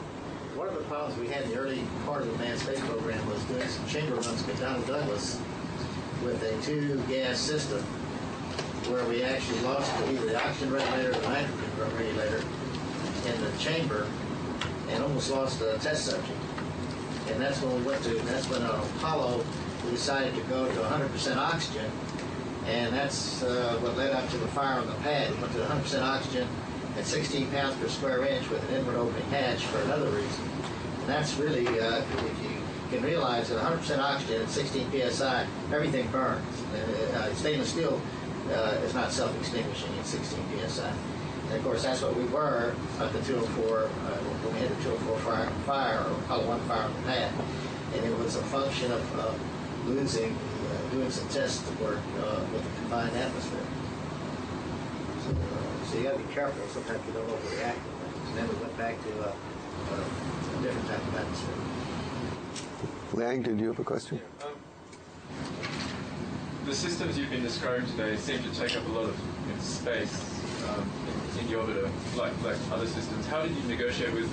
Speaker 2: one of the problems we had in the early part of the manned space program was doing some chamber runs with Donald Douglas with a two-gas system where we actually lost either the oxygen regulator or the nitrogen regulator in the chamber and almost lost the test subject. And that's when on Apollo we decided to go to 100% oxygen, and that's what led up to the fire on the pad. We went to 100% oxygen at 16 pounds per square inch with an inward opening hatch for another reason. And that's really, if you can realize that 100% oxygen at 16 psi, everything burns. Stainless steel is not self-extinguishing at 16 psi. And of course, that's what we were at the 204, when we had the 204 fire, or Apollo 1 fire on the pad. And it was a function of doing some test work with the confined atmosphere. So you got to be careful. Sometimes you don't overreact to things. And then we went back to a different type of atmosphere.
Speaker 1: Liang, did you have a question?
Speaker 6: The systems you've been describing today seem to take up a lot of space in the orbiter, like other systems. How did you negotiate with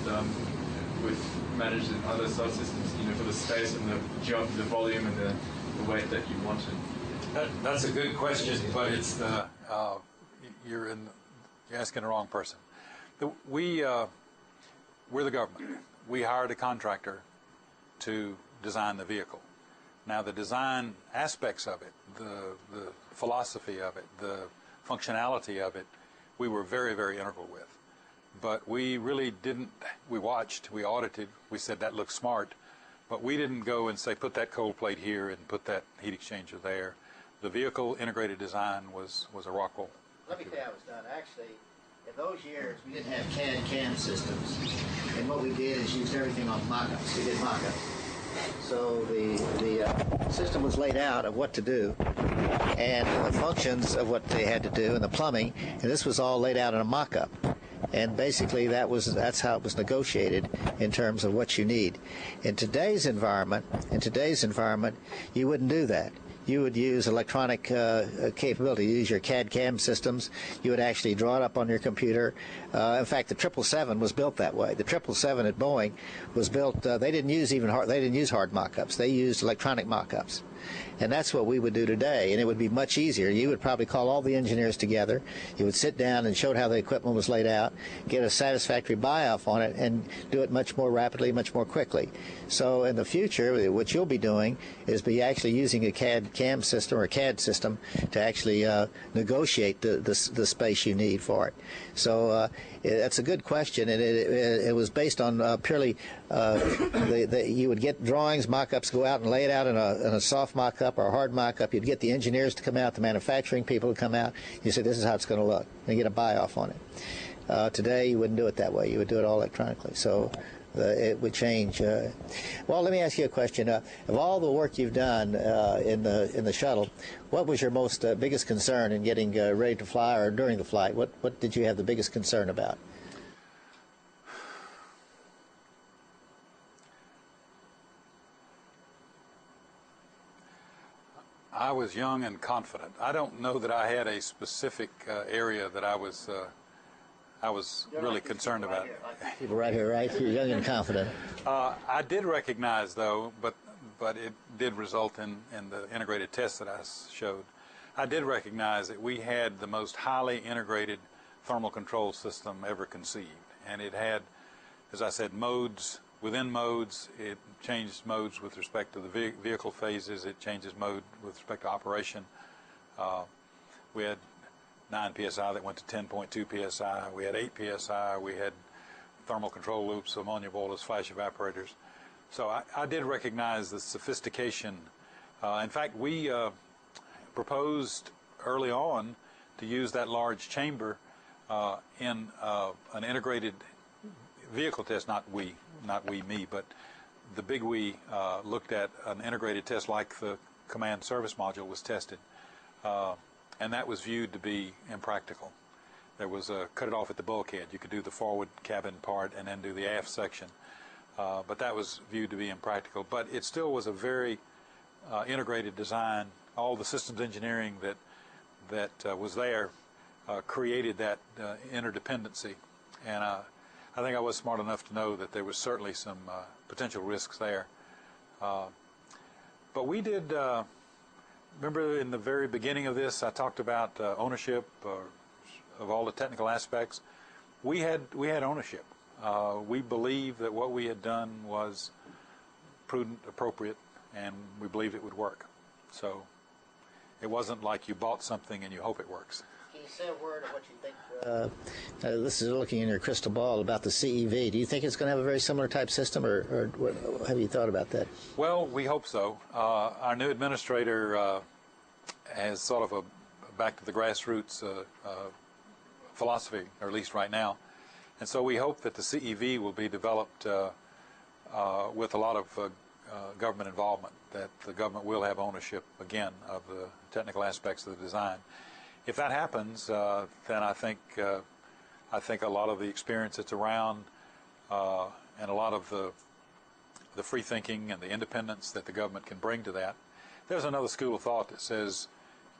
Speaker 6: managers and other subsystems, for the space and the volume and the weight that you wanted?
Speaker 3: That's a good question, but it's you're asking the wrong person. We're the government. We hired a contractor to design the vehicle. Now, the design aspects of it, the philosophy of it, the functionality of it, we were very, very integral with. But we really didn't, we watched, we audited, we said that looks smart, but we didn't go and say put that cold plate here and put that heat exchanger there. The vehicle integrated design was a Rockwell.
Speaker 2: Let me tell you how it was done. Actually, in those years, we didn't have CAD/CAM systems. And what we did is used everything on mock-ups. We did mock-ups. So the system was laid out of what to do and the functions of what they had to do and the plumbing, and this was all laid out in a mock-up. And basically that's how it was negotiated in terms of what you need. In today's environment, you wouldn't do that. You would use electronic capability. You use your CAD/CAM systems. You would actually draw it up on your computer. In fact, the 777 was built that way. The 777 at Boeing was built. They didn't use hard mock-ups. They used electronic mock-ups. And that's what we would do today, and it would be much easier. You would probably call all the engineers together. You would sit down and show how the equipment was laid out, get a satisfactory buy-off on it, and do it much more rapidly, much more quickly. So in the future, what you'll be doing is be actually using a CAD/CAM system or a CAD system to actually negotiate the space you need for it. So that's a good question, and it was based on purely you would get drawings, mock-ups, go out and lay it out in a soft mock-up or a hard mock-up. You'd get the engineers to come out, the manufacturing people to come out. You say, this is how it's going to look, and you get a buy-off on it. Today, you wouldn't do it that way. You would do it all electronically. So it would change. Well, let me ask you a question. Of all the work you've done in the shuttle, what was your biggest concern in getting ready to fly or during the flight? What did you have the biggest concern about?
Speaker 3: I was young and confident. I don't know that I had a specific area that I was I was really concerned about.
Speaker 2: People right here, right? You're young and confident.
Speaker 3: I did recognize, though, but it did result in the integrated test that I showed. I did recognize that we had the most highly integrated thermal control system ever conceived, and it had, as I said, modes within modes. It changed modes with respect to the vehicle phases. It changes mode with respect to operation. We had 9 psi that went to 10.2 psi. We had 8 psi. We had thermal control loops, ammonia boilers, flash evaporators. So I did recognize the sophistication. In fact, we proposed early on to use that large chamber in an integrated vehicle test. Not we, me, but the big we looked at an integrated test like the command service module was tested. And that was viewed to be impractical. There was a cut it off at the bulkhead. You could do the forward cabin part and then do the aft section. But that was viewed to be impractical. But it still was a very integrated design. All the systems engineering that was there created that interdependency. And I think I was smart enough to know that there was certainly some potential risks there. But we did... remember in the very beginning of this, I talked about ownership of all the technical aspects. We had ownership. We believed that what we had done was prudent, appropriate, and we believed it would work. So it wasn't like you bought something and you hope it works.
Speaker 2: Can you say a word of what you think? This is looking in your crystal ball about the CEV. Do you think it's going to have a very similar type system, or what, have you thought about that?
Speaker 3: Well, we hope so. Our new administrator has sort of a back to the grassroots philosophy, or at least right now. And so we hope that the CEV will be developed with a lot of government involvement, that the government will have ownership, again, of the technical aspects of the design. If that happens, then I think a lot of the experience that's around and a lot of the free thinking and the independence that the government can bring to that. There's another school of thought that says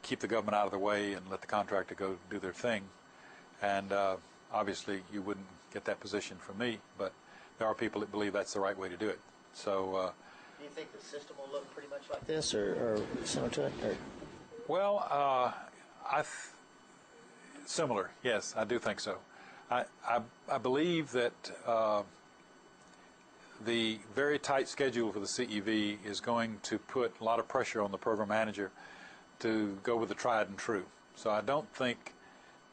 Speaker 3: keep the government out of the way and let the contractor go do their thing. And obviously you wouldn't get that position from me, but there are people that believe that's the right way to do it. So
Speaker 2: do you think the system will look pretty much like this, or similar to it? Or?
Speaker 3: Well, similar, yes, I do think so. I believe that the very tight schedule for the CEV is going to put a lot of pressure on the program manager to go with the tried and true. So I don't think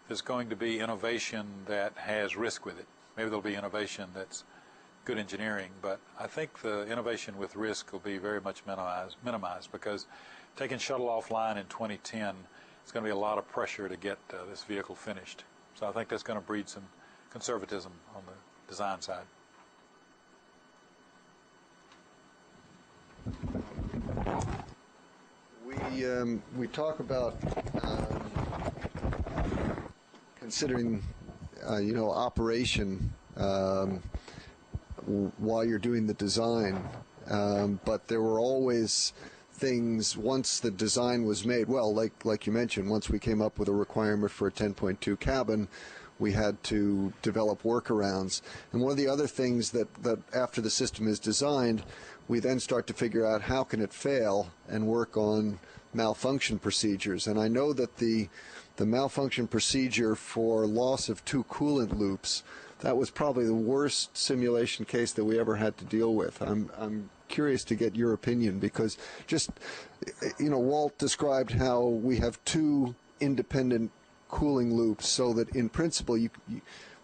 Speaker 3: there's going to be innovation that has risk with it. Maybe there'll be innovation that's good engineering, but I think the innovation with risk will be very much minimized because taking shuttle offline in 2010, it's going to be a lot of pressure to get this vehicle finished. So I think that's going to breed some conservatism on the design side.
Speaker 1: We talk about considering operation while you're doing the design, but there were always things once the design was made. Well, like you mentioned, once we came up with a requirement for a 10.2 cabin, we had to develop workarounds. And one of the other things that after the system is designed, we then start to figure out how can it fail and work on malfunction procedures. And I know that the malfunction procedure for loss of 2 coolant loops, that was probably the worst simulation case that we ever had to deal with. I'm curious to get your opinion because just, Walt described how we have 2 independent cooling loops so that in principle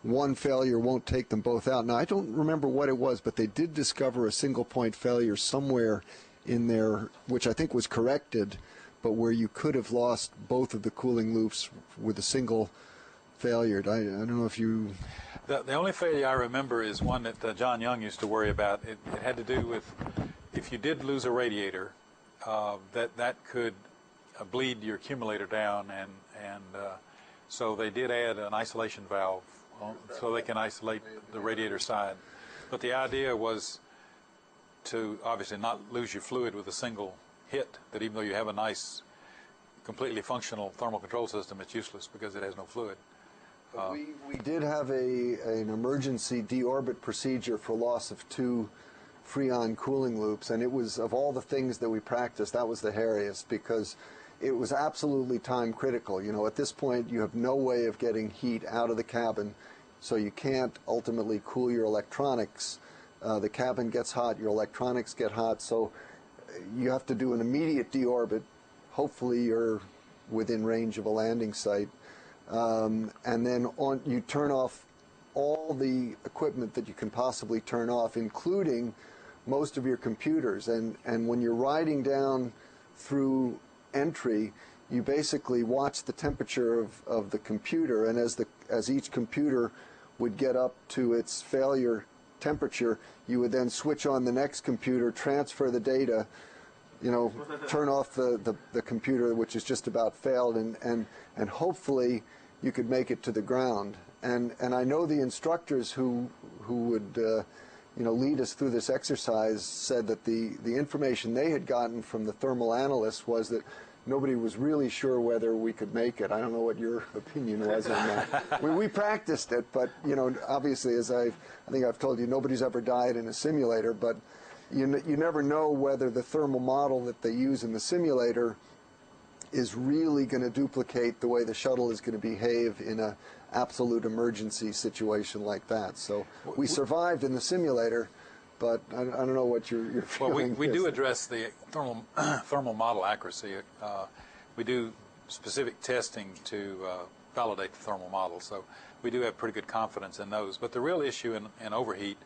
Speaker 1: one failure won't take them both out. Now, I don't remember what it was, but they did discover a single point failure somewhere in there, which I think was corrected, but where you could have lost both of the cooling loops with a single failure. I don't know if you...
Speaker 3: The only failure I remember is one that John Young used to worry about. It had to do with if you did lose a radiator, that could bleed your accumulator down, and so they did add an isolation valve so they can isolate the radiator side. But the idea was to obviously not lose your fluid with a single hit, that even though you have a nice, completely functional thermal control system, it's useless because it has no fluid.
Speaker 1: We did have an emergency deorbit procedure for loss of 2 Freon cooling loops, and it was, of all the things that we practiced, that was the hairiest, because it was absolutely time critical. You know, at this point you have no way of getting heat out of the cabin, so you can't ultimately cool your electronics. The cabin gets hot, your electronics get hot, so you have to do an immediate deorbit. Hopefully you're within range of a landing site. And then you turn off all the equipment that you can possibly turn off, including most of your computers. And when you're riding down through entry, you basically watch the temperature of the computer, and as each computer would get up to its failure temperature, you would then switch on the next computer, transfer the data, you know, turn off the computer which is just about failed, and hopefully you could make it to the ground. And I know the instructors who would you know, lead us through this exercise said that the information they had gotten from the thermal analysts was that nobody was really sure whether we could make it. I don't know what your opinion was on that. We practiced it, but you know, obviously, as I think I've told you, nobody's ever died in a simulator, but you never know whether the thermal model that they use in the simulator is really going to duplicate the way the shuttle is going to behave in a absolute emergency situation like that. So we survived in the simulator, but I don't know what you're feeling.
Speaker 3: Well, we do address the thermal model accuracy. We do specific testing to validate the thermal model, so we do have pretty good confidence in those. But the real issue in overheat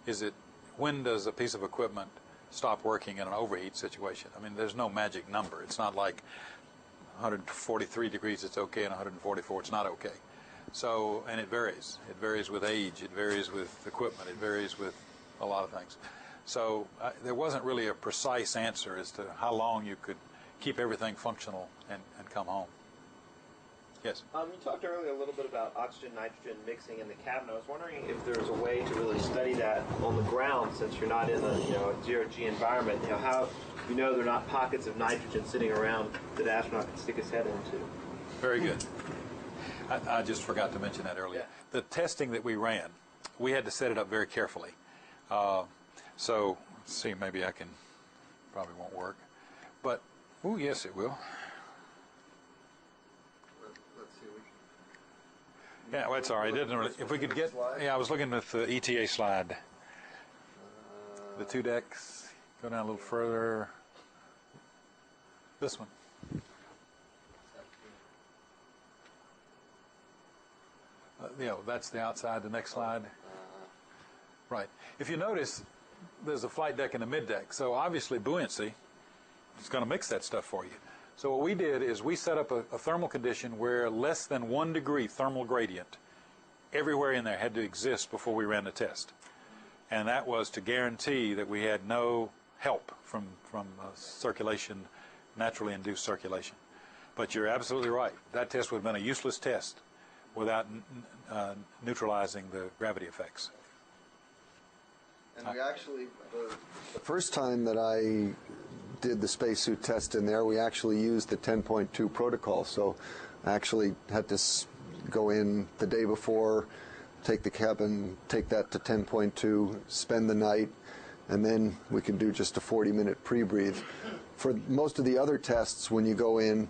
Speaker 3: is that when does a piece of equipment stop working in an overheat situation? I mean, there's no magic number. It's not like 143 degrees it's okay and 144 it's not okay. So, and it varies. It varies with age, it varies with equipment, it varies with a lot of things. So there wasn't really a precise answer as to how long you could keep everything functional and come home. Yes?
Speaker 5: You talked earlier a little bit about oxygen-nitrogen mixing in the cabin. I was wondering if there's a way to really study that on the ground, since you're not in a zero-G environment. You know, how there are not pockets of nitrogen sitting around that an astronaut can stick his head into.
Speaker 3: Very good. I just forgot to mention that earlier.
Speaker 5: Yeah.
Speaker 3: The testing that we ran, we had to set it up very carefully. So, let's see, maybe I can, probably won't work. But, oh, yes, it will.
Speaker 1: Let's see.
Speaker 3: Yeah, well, it's all right. It didn't really, if we could get, yeah, I was looking at the ETA slide. The 2 decks, go down a little further. This one. Yeah, that's the outside, the next slide. Right. If you notice, there's a flight deck and a mid deck, so obviously buoyancy is going to mix that stuff for you. So what we did is we set up a thermal condition where less than 1 degree thermal gradient everywhere in there had to exist before we ran the test. And that was to guarantee that we had no help from circulation, naturally induced circulation. But you're absolutely right. That test would have been a useless test without neutralizing the gravity effects.
Speaker 1: And we actually, the first time that I did the spacesuit test in there, we actually used the 10.2 protocol. So I actually had to go in the day before, take the cabin, take that to 10.2, spend the night, and then we can do just a 40-minute pre-breathe. For most of the other tests, when you go in,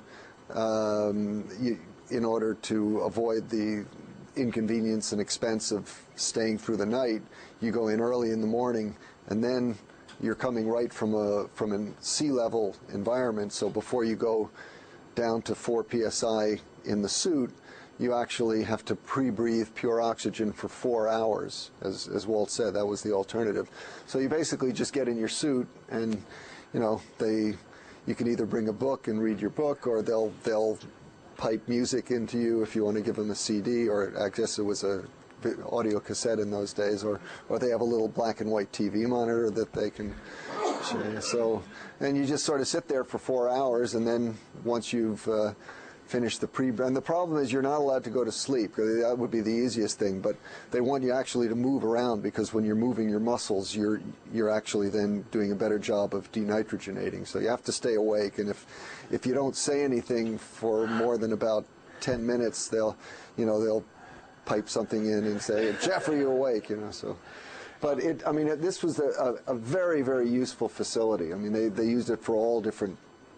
Speaker 1: in order to avoid the inconvenience and expense of staying through the night, you go in early in the morning, and then you're coming right from a sea level environment. So before you go down to 4 psi in the suit, you actually have to pre-breathe pure oxygen for 4 hours. As Walt said, that was the alternative. So you basically just get in your suit, and you can either bring a book and read your book, or they'll pipe music into you if you want to give them a CD, or I guess it was a audio cassette in those days, or they have a little black and white TV monitor that they can show you. So, and you just sort of sit there for 4 hours, and then once you've finished the and the problem is you're not allowed to go to sleep. That would be the easiest thing, but they want you actually to move around, because when you're moving your muscles, you're actually then doing a better job of denitrogenating. So you have to stay awake, and if you don't say anything for more than about 10 minutes, they'll pipe something in and say, Jeff, are you awake? You know, so. But I mean, this was a very, very useful facility. I mean, they used it for all different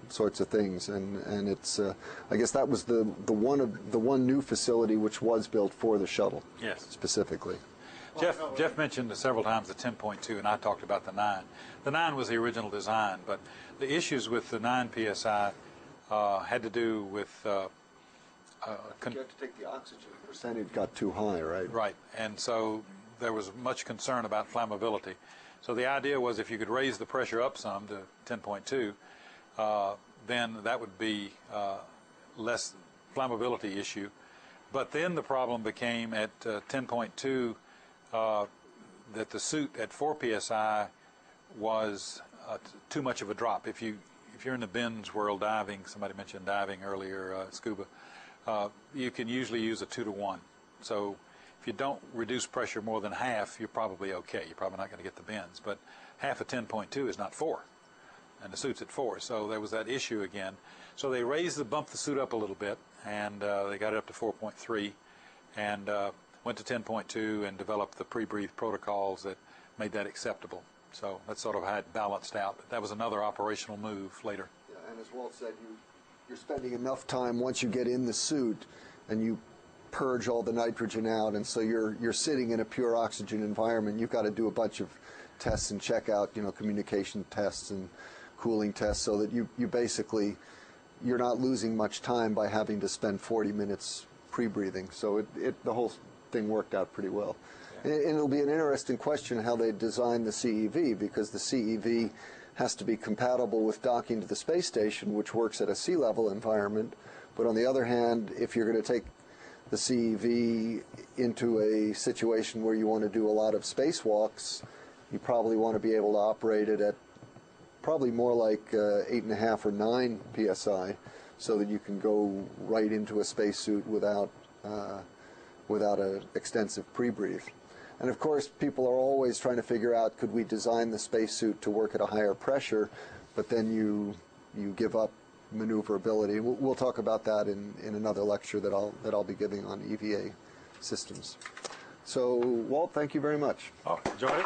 Speaker 1: sorts of things, and it's I guess that was the one new facility which was built for the shuttle.
Speaker 3: Yes.
Speaker 1: Specifically.
Speaker 3: Jeff mentioned several times the 10.2, and I talked about the 9. The 9 was the original design, but the issues with the 9 PSI had to do with
Speaker 1: you had to take the oxygen percentage got too high, right?
Speaker 3: Right, and so there was much concern about flammability. So the idea was if you could raise the pressure up some to 10.2, then that would be less flammability issue. But then the problem became at 10.2 that the suit at 4 psi was too much of a drop. If you're in the bins world diving, somebody mentioned diving earlier, scuba, you can usually use a 2-to-1. So if you don't reduce pressure more than half, you're probably okay. You're probably not going to get the bends. But half of 10.2 is not 4, and the suit's at 4. So there was that issue again. So they bumped the suit up a little bit, and they got it up to 4.3, and went to 10.2 and developed the pre-breathe protocols that made that acceptable. So that's sort of how it balanced out. That was another operational move later.
Speaker 1: Yeah, and as Walt said, you're spending enough time once you get in the suit and you purge all the nitrogen out, and so you're sitting in a pure oxygen environment. You've got to do a bunch of tests and check out, communication tests and cooling tests, so that you basically, you're not losing much time by having to spend 40 minutes pre-breathing. So the whole thing worked out pretty well. And it'll be an interesting question how they design the CEV, because the CEV has to be compatible with docking to the space station, which works at a sea level environment. But on the other hand, if you're going to take the CEV into a situation where you want to do a lot of spacewalks, you probably want to be able to operate it at probably more like 8.5 or 9 psi, so that you can go right into a spacesuit without an extensive pre-breathe. And of course, people are always trying to figure out, could we design the spacesuit to work at a higher pressure, but then you give up maneuverability. We'll talk about that in another lecture that I'll be giving on EVA systems. So, Walt, thank you very much.
Speaker 3: Oh, enjoyed it.